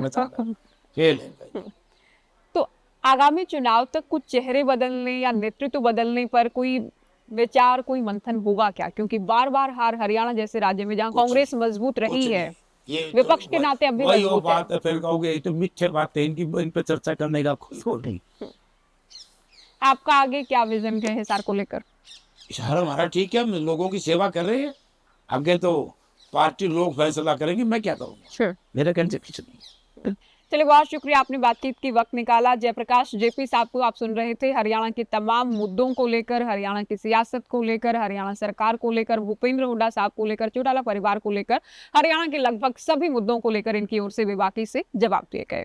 फेल है। तो आगामी चुनाव तक कुछ चेहरे बदलने या नेतृत्व बदलने पर कोई विचार, कोई मंथन होगा क्या? क्योंकि बार बार हार हरियाणा जैसे राज्य में जहाँ कांग्रेस मजबूत रही है, विपक्ष के नाते अब भी मजबूत है। फिर कहोगे तो मिथ्या बात है, इन पर चर्चा करने का कोई नहीं। आपका आगे क्या विजन है हिसार को लेकर? हिसार हमारा ठीक है, हम लोगों की सेवा कर रहे हैं, आगे तो पार्टी लोग फैसला करेंगे, मैं क्या करूँगा, मेरा कहने से कुछ नहीं। चलिए बहुत शुक्रिया, आपने बातचीत की वक्त निकाला। जयप्रकाश जेपी साहब को आप सुन रहे थे, हरियाणा के तमाम मुद्दों को लेकर, हरियाणा की सियासत को लेकर, हरियाणा सरकार को लेकर, भूपेंद्र हुड्डा साहब को लेकर, चौटाला परिवार को लेकर, हरियाणा के लगभग सभी मुद्दों को लेकर इनकी ओर से बेबाकी से जवाब दिए गए।